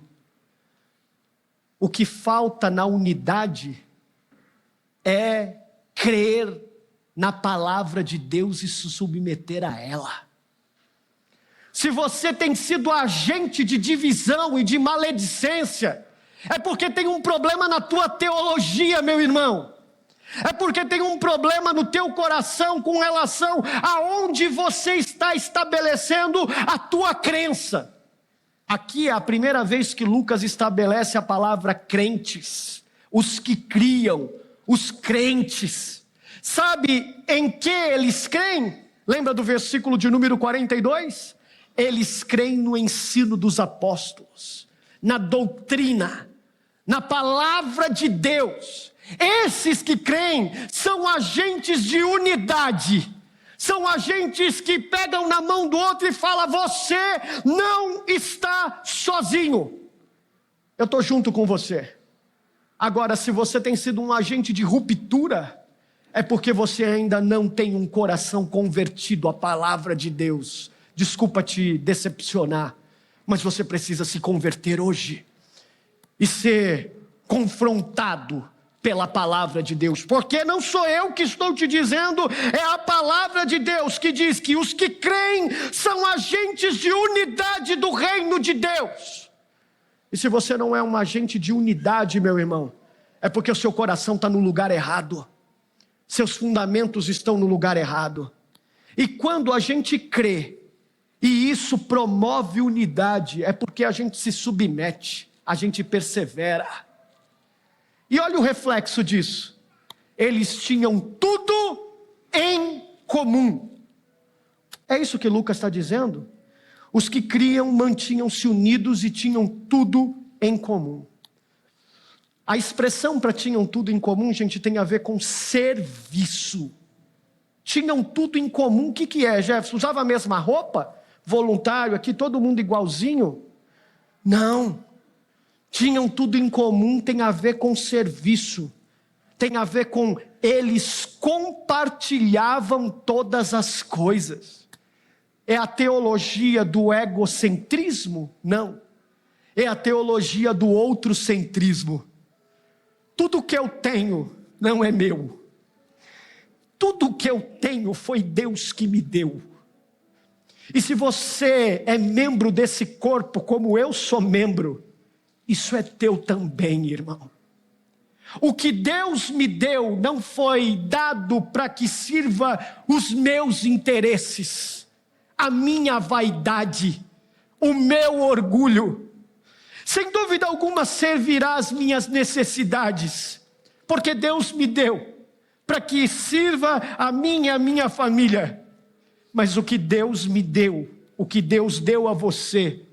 O que falta na unidade é crer na palavra de Deus e se submeter a ela. Se você tem sido agente de divisão e de maledicência, é porque tem um problema na tua teologia, meu irmão. É porque tem um problema no teu coração com relação aonde você está estabelecendo a tua crença. Aqui é a primeira vez que Lucas estabelece a palavra crentes, os que criam, os crentes. Sabe em que eles creem? Lembra do versículo de número 42? Eles creem no ensino dos apóstolos, na doutrina, na palavra de Deus. Esses que creem são agentes de unidade. São agentes que pegam na mão do outro e falam, você não está sozinho. Eu estou junto com você. Agora, se você tem sido um agente de ruptura, é porque você ainda não tem um coração convertido à palavra de Deus. Desculpa te decepcionar, mas você precisa se converter hoje e ser confrontado pela palavra de Deus, porque não sou eu que estou te dizendo, é a palavra de Deus que diz que os que creem são agentes de unidade do reino de Deus. E se você não é um agente de unidade, meu irmão, é porque o seu coração está no lugar errado, seus fundamentos estão no lugar errado. E quando a gente crê, e isso promove unidade, é porque a gente se submete, a gente persevera. E olha o reflexo disso. Eles tinham tudo em comum. É isso que Lucas está dizendo? Os que criam mantinham-se unidos e tinham tudo em comum. A expressão para tinham tudo em comum, gente, tem a ver com serviço. Tinham tudo em comum, o que é, Jefferson? Usava a mesma roupa? Voluntário aqui, todo mundo igualzinho? Não. Tinham tudo em comum, tem a ver com serviço, tem a ver com eles compartilhavam todas as coisas. É a teologia do egocentrismo? Não. É a teologia do outrocentrismo. Tudo que eu tenho não é meu. Tudo que eu tenho foi Deus que me deu. E se você é membro desse corpo como eu sou membro, isso é teu também, irmão. O que Deus me deu não foi dado para que sirva os meus interesses, a minha vaidade, o meu orgulho. Sem dúvida alguma servirá às minhas necessidades, porque Deus me deu para que sirva a mim e a minha família. Mas o que Deus me deu, o que Deus deu a você,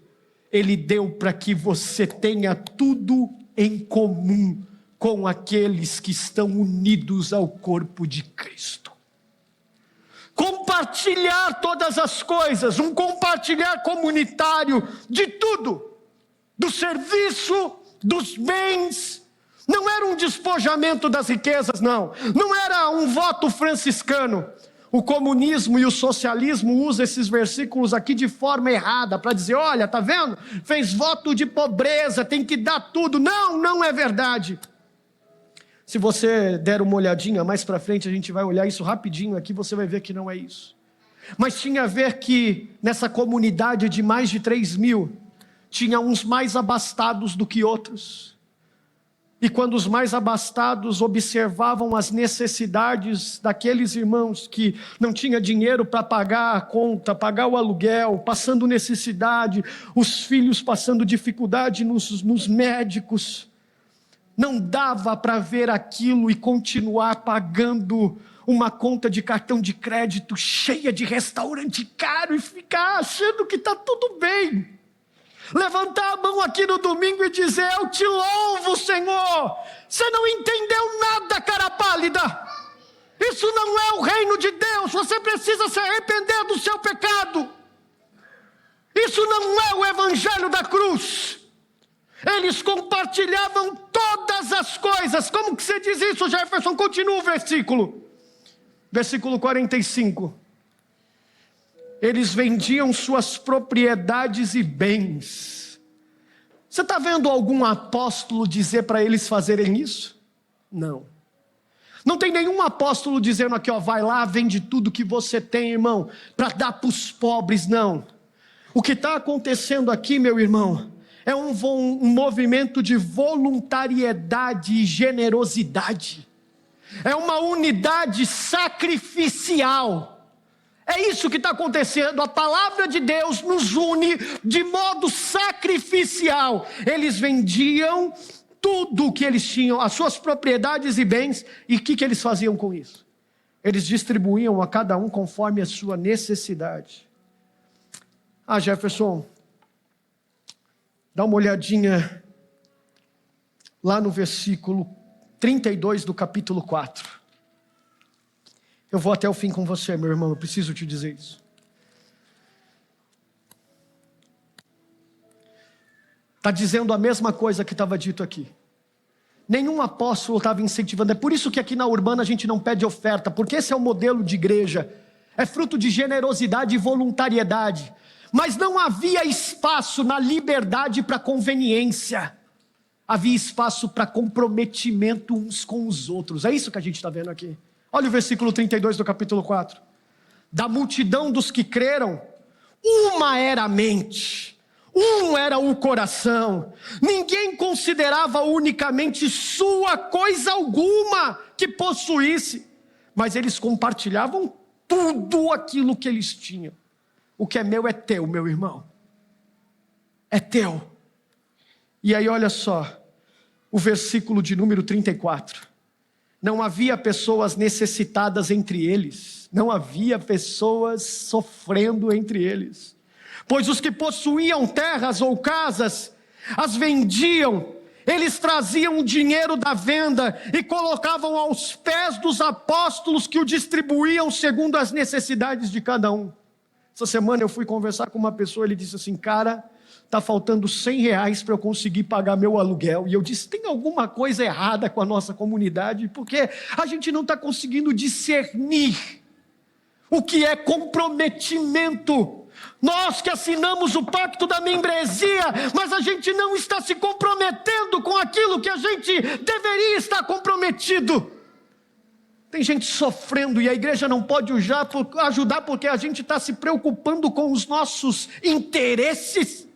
Ele deu para que você tenha tudo em comum com aqueles que estão unidos ao corpo de Cristo. Compartilhar todas as coisas, um compartilhar comunitário de tudo, do serviço, dos bens. Não era um despojamento das riquezas, não. Não era um voto franciscano. O comunismo e o socialismo usam esses versículos aqui de forma errada, para dizer, olha, tá vendo? Fez voto de pobreza, tem que dar tudo. Não, não é verdade. Se você der uma olhadinha mais para frente, a gente vai olhar isso rapidinho aqui, você vai ver que não é isso. Mas tinha a ver que nessa comunidade de mais de 3.000, tinha uns mais abastados do que outros. E quando os mais abastados observavam as necessidades daqueles irmãos que não tinham dinheiro para pagar a conta, pagar o aluguel, passando necessidade, os filhos passando dificuldade nos médicos, não dava para ver aquilo e continuar pagando uma conta de cartão de crédito cheia de restaurante caro e ficar achando que está tudo bem. Levantar a mão aqui no domingo e dizer: eu te louvo, Senhor. Você não entendeu nada, cara pálida. Isso não é o reino de Deus. Você precisa se arrepender do seu pecado. Isso não é o evangelho da cruz. Eles compartilhavam todas as coisas. Como que você diz isso, Jefferson? Continua o versículo. Versículo 45. Eles vendiam suas propriedades e bens. Você está vendo algum apóstolo dizer para eles fazerem isso? Não. Não tem nenhum apóstolo dizendo aqui, ó, vai lá, vende tudo que você tem, irmão, para dar para os pobres, não. O que está acontecendo aqui, meu irmão, é um movimento de voluntariedade e generosidade. É uma unidade sacrificial. É isso que está acontecendo. A palavra de Deus nos une de modo sacrificial. Eles vendiam tudo o que eles tinham, as suas propriedades e bens. E o que eles faziam com isso? Eles distribuíam a cada um conforme a sua necessidade. Ah, Jefferson, dá uma olhadinha lá no versículo 32 do capítulo 4. Eu vou até o fim com você, meu irmão, eu preciso te dizer isso. Está dizendo a mesma coisa que estava dito aqui. Nenhum apóstolo estava incentivando. É por isso que aqui na Urbana a gente não pede oferta, porque esse é o modelo de igreja. É fruto de generosidade e voluntariedade. Mas não havia espaço na liberdade para conveniência. Havia espaço para comprometimento uns com os outros. É isso que a gente está vendo aqui. Olha o versículo 32 do capítulo 4. Da multidão dos que creram, uma era a mente, um era o coração. Ninguém considerava unicamente sua coisa alguma que possuísse, mas eles compartilhavam tudo aquilo que eles tinham. O que é meu é teu, meu irmão. É teu. E aí olha só, o versículo de número 34. Não havia pessoas necessitadas entre eles. Não havia pessoas sofrendo entre eles. Pois os que possuíam terras ou casas, as vendiam. Eles traziam o dinheiro da venda e colocavam aos pés dos apóstolos que o distribuíam segundo as necessidades de cada um. Essa semana eu fui conversar com uma pessoa, ele disse assim, cara, está faltando R$100 para eu conseguir pagar meu aluguel. E eu disse, tem alguma coisa errada com a nossa comunidade, porque a gente não está conseguindo discernir o que é comprometimento. Nós que assinamos o pacto da membresia, mas a gente não está se comprometendo com aquilo que a gente deveria estar comprometido. Tem gente sofrendo e a igreja não pode ajudar porque a gente está se preocupando com os nossos interesses.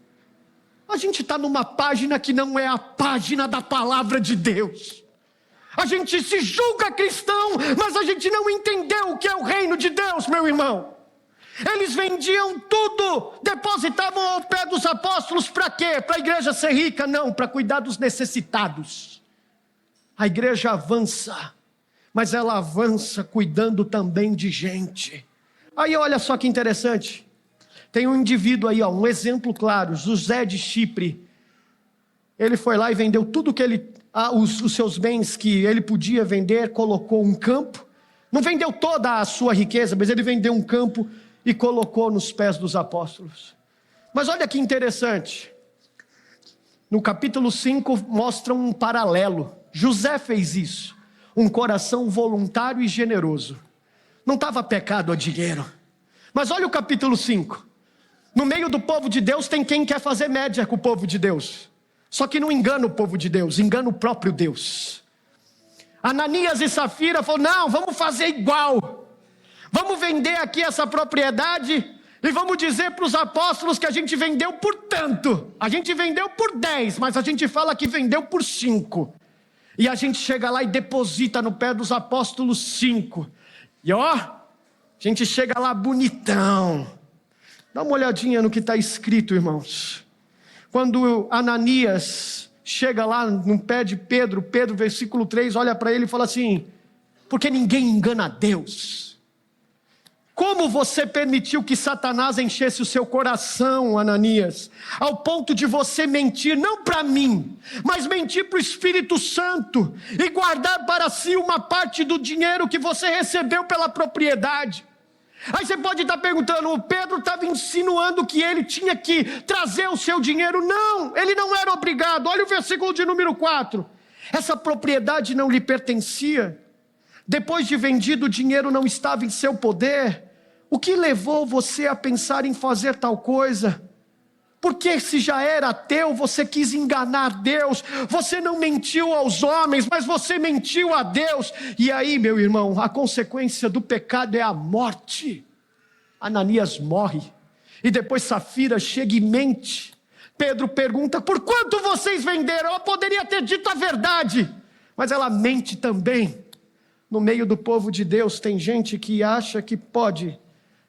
A gente está numa página que não é a página da palavra de Deus. A gente se julga cristão, mas a gente não entendeu o que é o reino de Deus, meu irmão. Eles vendiam tudo, depositavam ao pé dos apóstolos para quê? Para a igreja ser rica? Não, para cuidar dos necessitados. A igreja avança, mas ela avança cuidando também de gente. Aí olha só que interessante. Tem um indivíduo aí, ó, um exemplo claro, José de Chipre. Ele foi lá e vendeu tudo que os seus bens que ele podia vender, colocou um campo. Não vendeu toda a sua riqueza, mas ele vendeu um campo e colocou nos pés dos apóstolos. Mas olha que interessante. No capítulo 5 mostra um paralelo. José fez isso. Um coração voluntário e generoso. Não estava pecado a dinheiro. Mas olha o capítulo 5. No meio do povo de Deus tem quem quer fazer média com o povo de Deus. Só que não engana o povo de Deus, engana o próprio Deus. Ananias e Safira falaram, não, vamos fazer igual. Vamos vender aqui essa propriedade E vamos dizer para os apóstolos que a gente vendeu por tanto. A gente vendeu por 10, mas a gente fala que vendeu por 5. E a gente chega lá e deposita no pé dos apóstolos 5. E a gente chega lá bonitão. Dá uma olhadinha no que está escrito, irmãos. Quando Ananias chega lá no pé de Pedro, versículo 3, olha para ele e fala assim: porque ninguém engana a Deus. Como você permitiu que Satanás enchesse o seu coração, Ananias, ao ponto de você mentir, não para mim, mas mentir para o Espírito Santo, e guardar para si uma parte do dinheiro que você recebeu pela propriedade? Aí você pode estar perguntando, o Pedro estava insinuando que ele tinha que trazer o seu dinheiro. Não, ele não era obrigado. Olha o versículo de número 4. Essa propriedade não lhe pertencia. Depois de vendido, o dinheiro não estava em seu poder. O que levou você a pensar em fazer tal coisa? Porque se já era ateu, você quis enganar Deus. Você não mentiu aos homens, mas você mentiu a Deus. E aí, meu irmão, a consequência do pecado é a morte. Ananias morre. E depois Safira chega e mente. Pedro pergunta, por quanto vocês venderam? Ela poderia ter dito a verdade, mas ela mente também. No meio do povo de Deus tem gente que acha que pode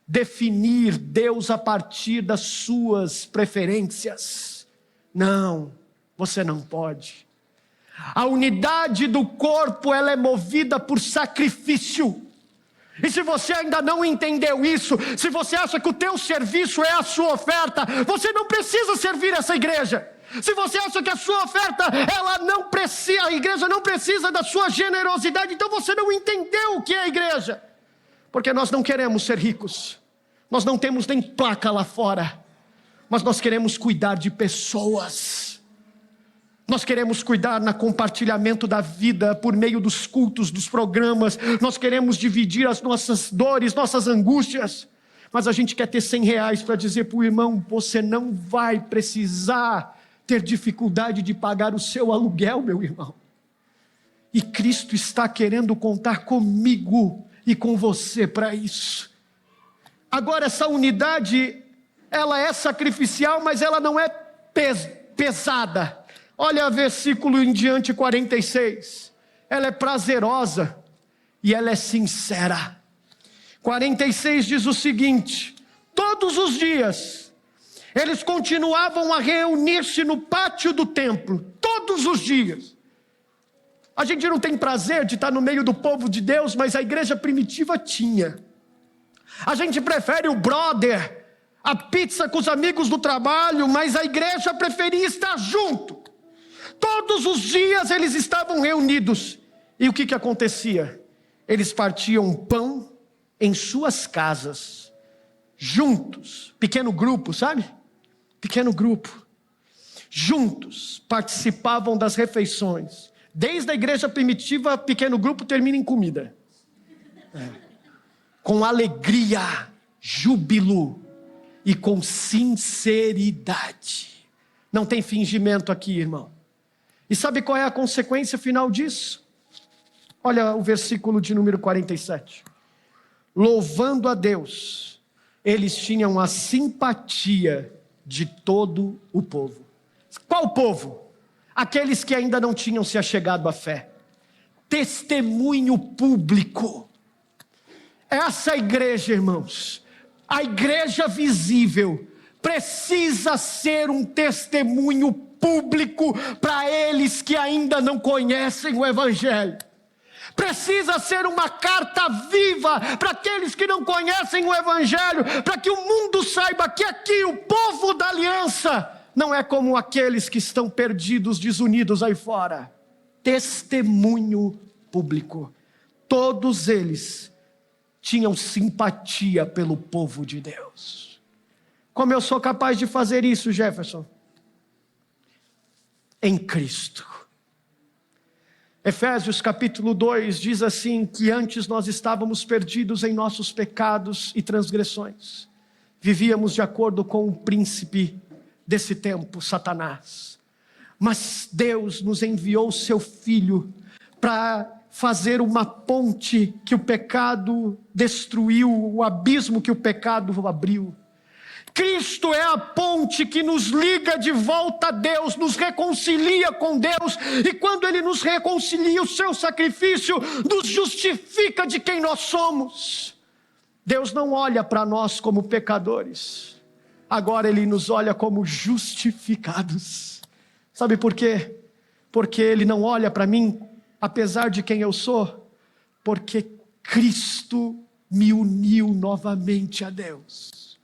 definir Deus a partir das suas preferências. Não, você não pode. A unidade do corpo, ela é movida por sacrifício. E se você ainda não entendeu isso, se você acha que o teu serviço é a sua oferta, você não precisa servir essa igreja. Se você acha que a sua oferta, a igreja não precisa da sua generosidade, então você não entendeu o que é a igreja. Porque nós não queremos ser ricos. Nós não temos nem placa lá fora. Mas nós queremos cuidar de pessoas. Nós queremos cuidar no compartilhamento da vida por meio dos cultos, dos programas. Nós queremos dividir as nossas dores, nossas angústias. Mas a gente quer ter R$100 para dizer para o irmão, você não vai precisar ter dificuldade de pagar o seu aluguel, meu irmão. E Cristo está querendo contar comigo e com você para isso. Agora, essa unidade, ela é sacrificial, mas ela não é pesada. Olha o versículo em diante, 46. Ela é prazerosa e ela é sincera. 46 diz o seguinte: todos os dias, eles continuavam a reunir-se no pátio do templo, todos os dias. A gente não tem prazer de estar no meio do povo de Deus, mas a igreja primitiva tinha. A gente prefere o brother, a pizza com os amigos do trabalho, mas a igreja preferia estar junto. Todos os dias eles estavam reunidos. E o que acontecia? Eles partiam pão em suas casas, juntos, pequeno grupo, sabe? Pequeno grupo. Juntos, participavam das refeições. Desde a igreja primitiva, pequeno grupo termina em comida. Com alegria, júbilo e com sinceridade. Não tem fingimento aqui, irmão. E sabe qual é a consequência final disso? Olha o versículo de número 47. Louvando a Deus, eles tinham a simpatia de todo o povo. Qual povo? Aqueles que ainda não tinham se achegado à fé. Testemunho público. Essa igreja, irmãos, a igreja visível, precisa ser um testemunho público para eles que ainda não conhecem o Evangelho. Precisa ser uma carta viva para aqueles que não conhecem o Evangelho, para que o mundo saiba que aqui o povo da aliança não é como aqueles que estão perdidos, desunidos aí fora. Testemunho público. Todos eles tinham simpatia pelo povo de Deus. Como eu sou capaz de fazer isso, Jefferson? Em Cristo. Efésios capítulo 2 diz assim, que antes nós estávamos perdidos em nossos pecados e transgressões. Vivíamos de acordo com o príncipe desse tempo, Satanás. Mas Deus nos enviou o seu Filho para fazer uma ponte que o pecado destruiu, o abismo que o pecado abriu. Cristo é a ponte que nos liga de volta a Deus, nos reconcilia com Deus, e quando Ele nos reconcilia, o seu sacrifício nos justifica de quem nós somos. Deus não olha para nós como pecadores, agora Ele nos olha como justificados. Sabe por quê? Porque Ele não olha para mim, apesar de quem eu sou, porque Cristo me uniu novamente a Deus.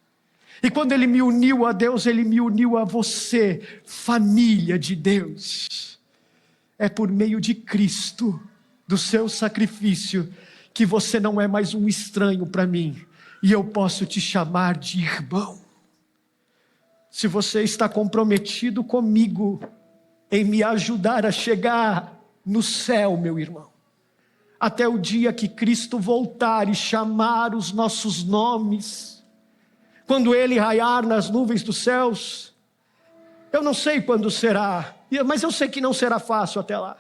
E quando Ele me uniu a Deus, Ele me uniu a você, família de Deus. É por meio de Cristo, do seu sacrifício, que você não é mais um estranho para mim, e eu posso te chamar de irmão. Se você está comprometido comigo, em me ajudar a chegar no céu, meu irmão, até o dia que Cristo voltar e chamar os nossos nomes, quando Ele raiar nas nuvens dos céus, eu não sei quando será, mas eu sei que não será fácil até lá.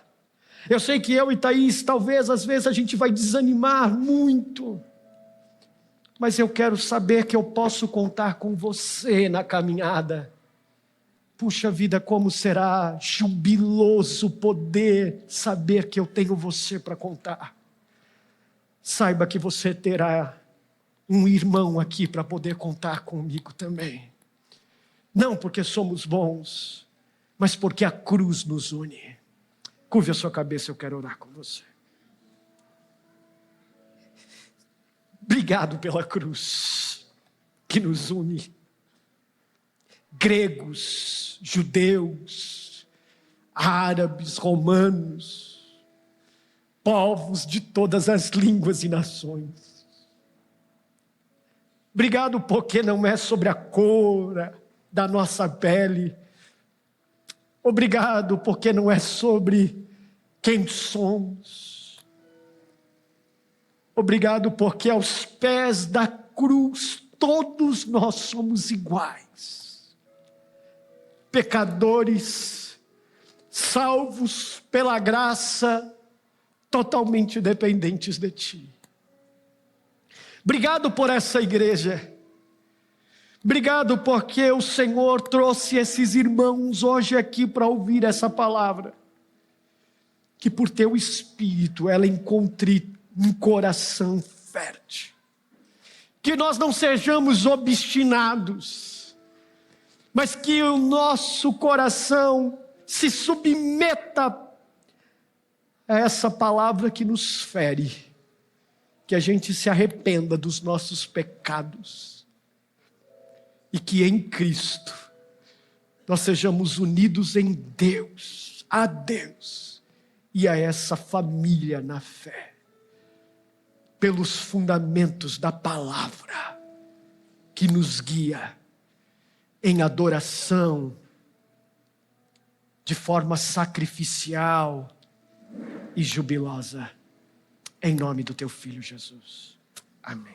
Eu sei que eu e Thaís, talvez, às vezes a gente vai desanimar muito, mas eu quero saber que eu posso contar com você na caminhada. Puxa vida, como será jubiloso poder saber que eu tenho você para contar. Saiba que você terá um irmão aqui para poder contar comigo também. Não porque somos bons, mas porque a cruz nos une. Curve a sua cabeça, eu quero orar com você. Obrigado pela cruz que nos une. Gregos, judeus, árabes, romanos, povos de todas as línguas e nações. Obrigado porque não é sobre a cor da nossa pele. Obrigado porque não é sobre quem somos. Obrigado porque aos pés da cruz todos nós somos iguais. Pecadores, salvos pela graça, totalmente dependentes de Ti. Obrigado por essa igreja. Obrigado porque o Senhor trouxe esses irmãos hoje aqui para ouvir essa palavra. Que por Teu Espírito ela encontre um coração fértil. Que nós não sejamos obstinados, mas que o nosso coração se submeta a essa palavra que nos fere. Que a gente se arrependa dos nossos pecados e que em Cristo nós sejamos unidos em Deus, a Deus e a essa família na fé, pelos fundamentos da palavra que nos guia em adoração de forma sacrificial e jubilosa. Em nome do Teu Filho Jesus. Amém.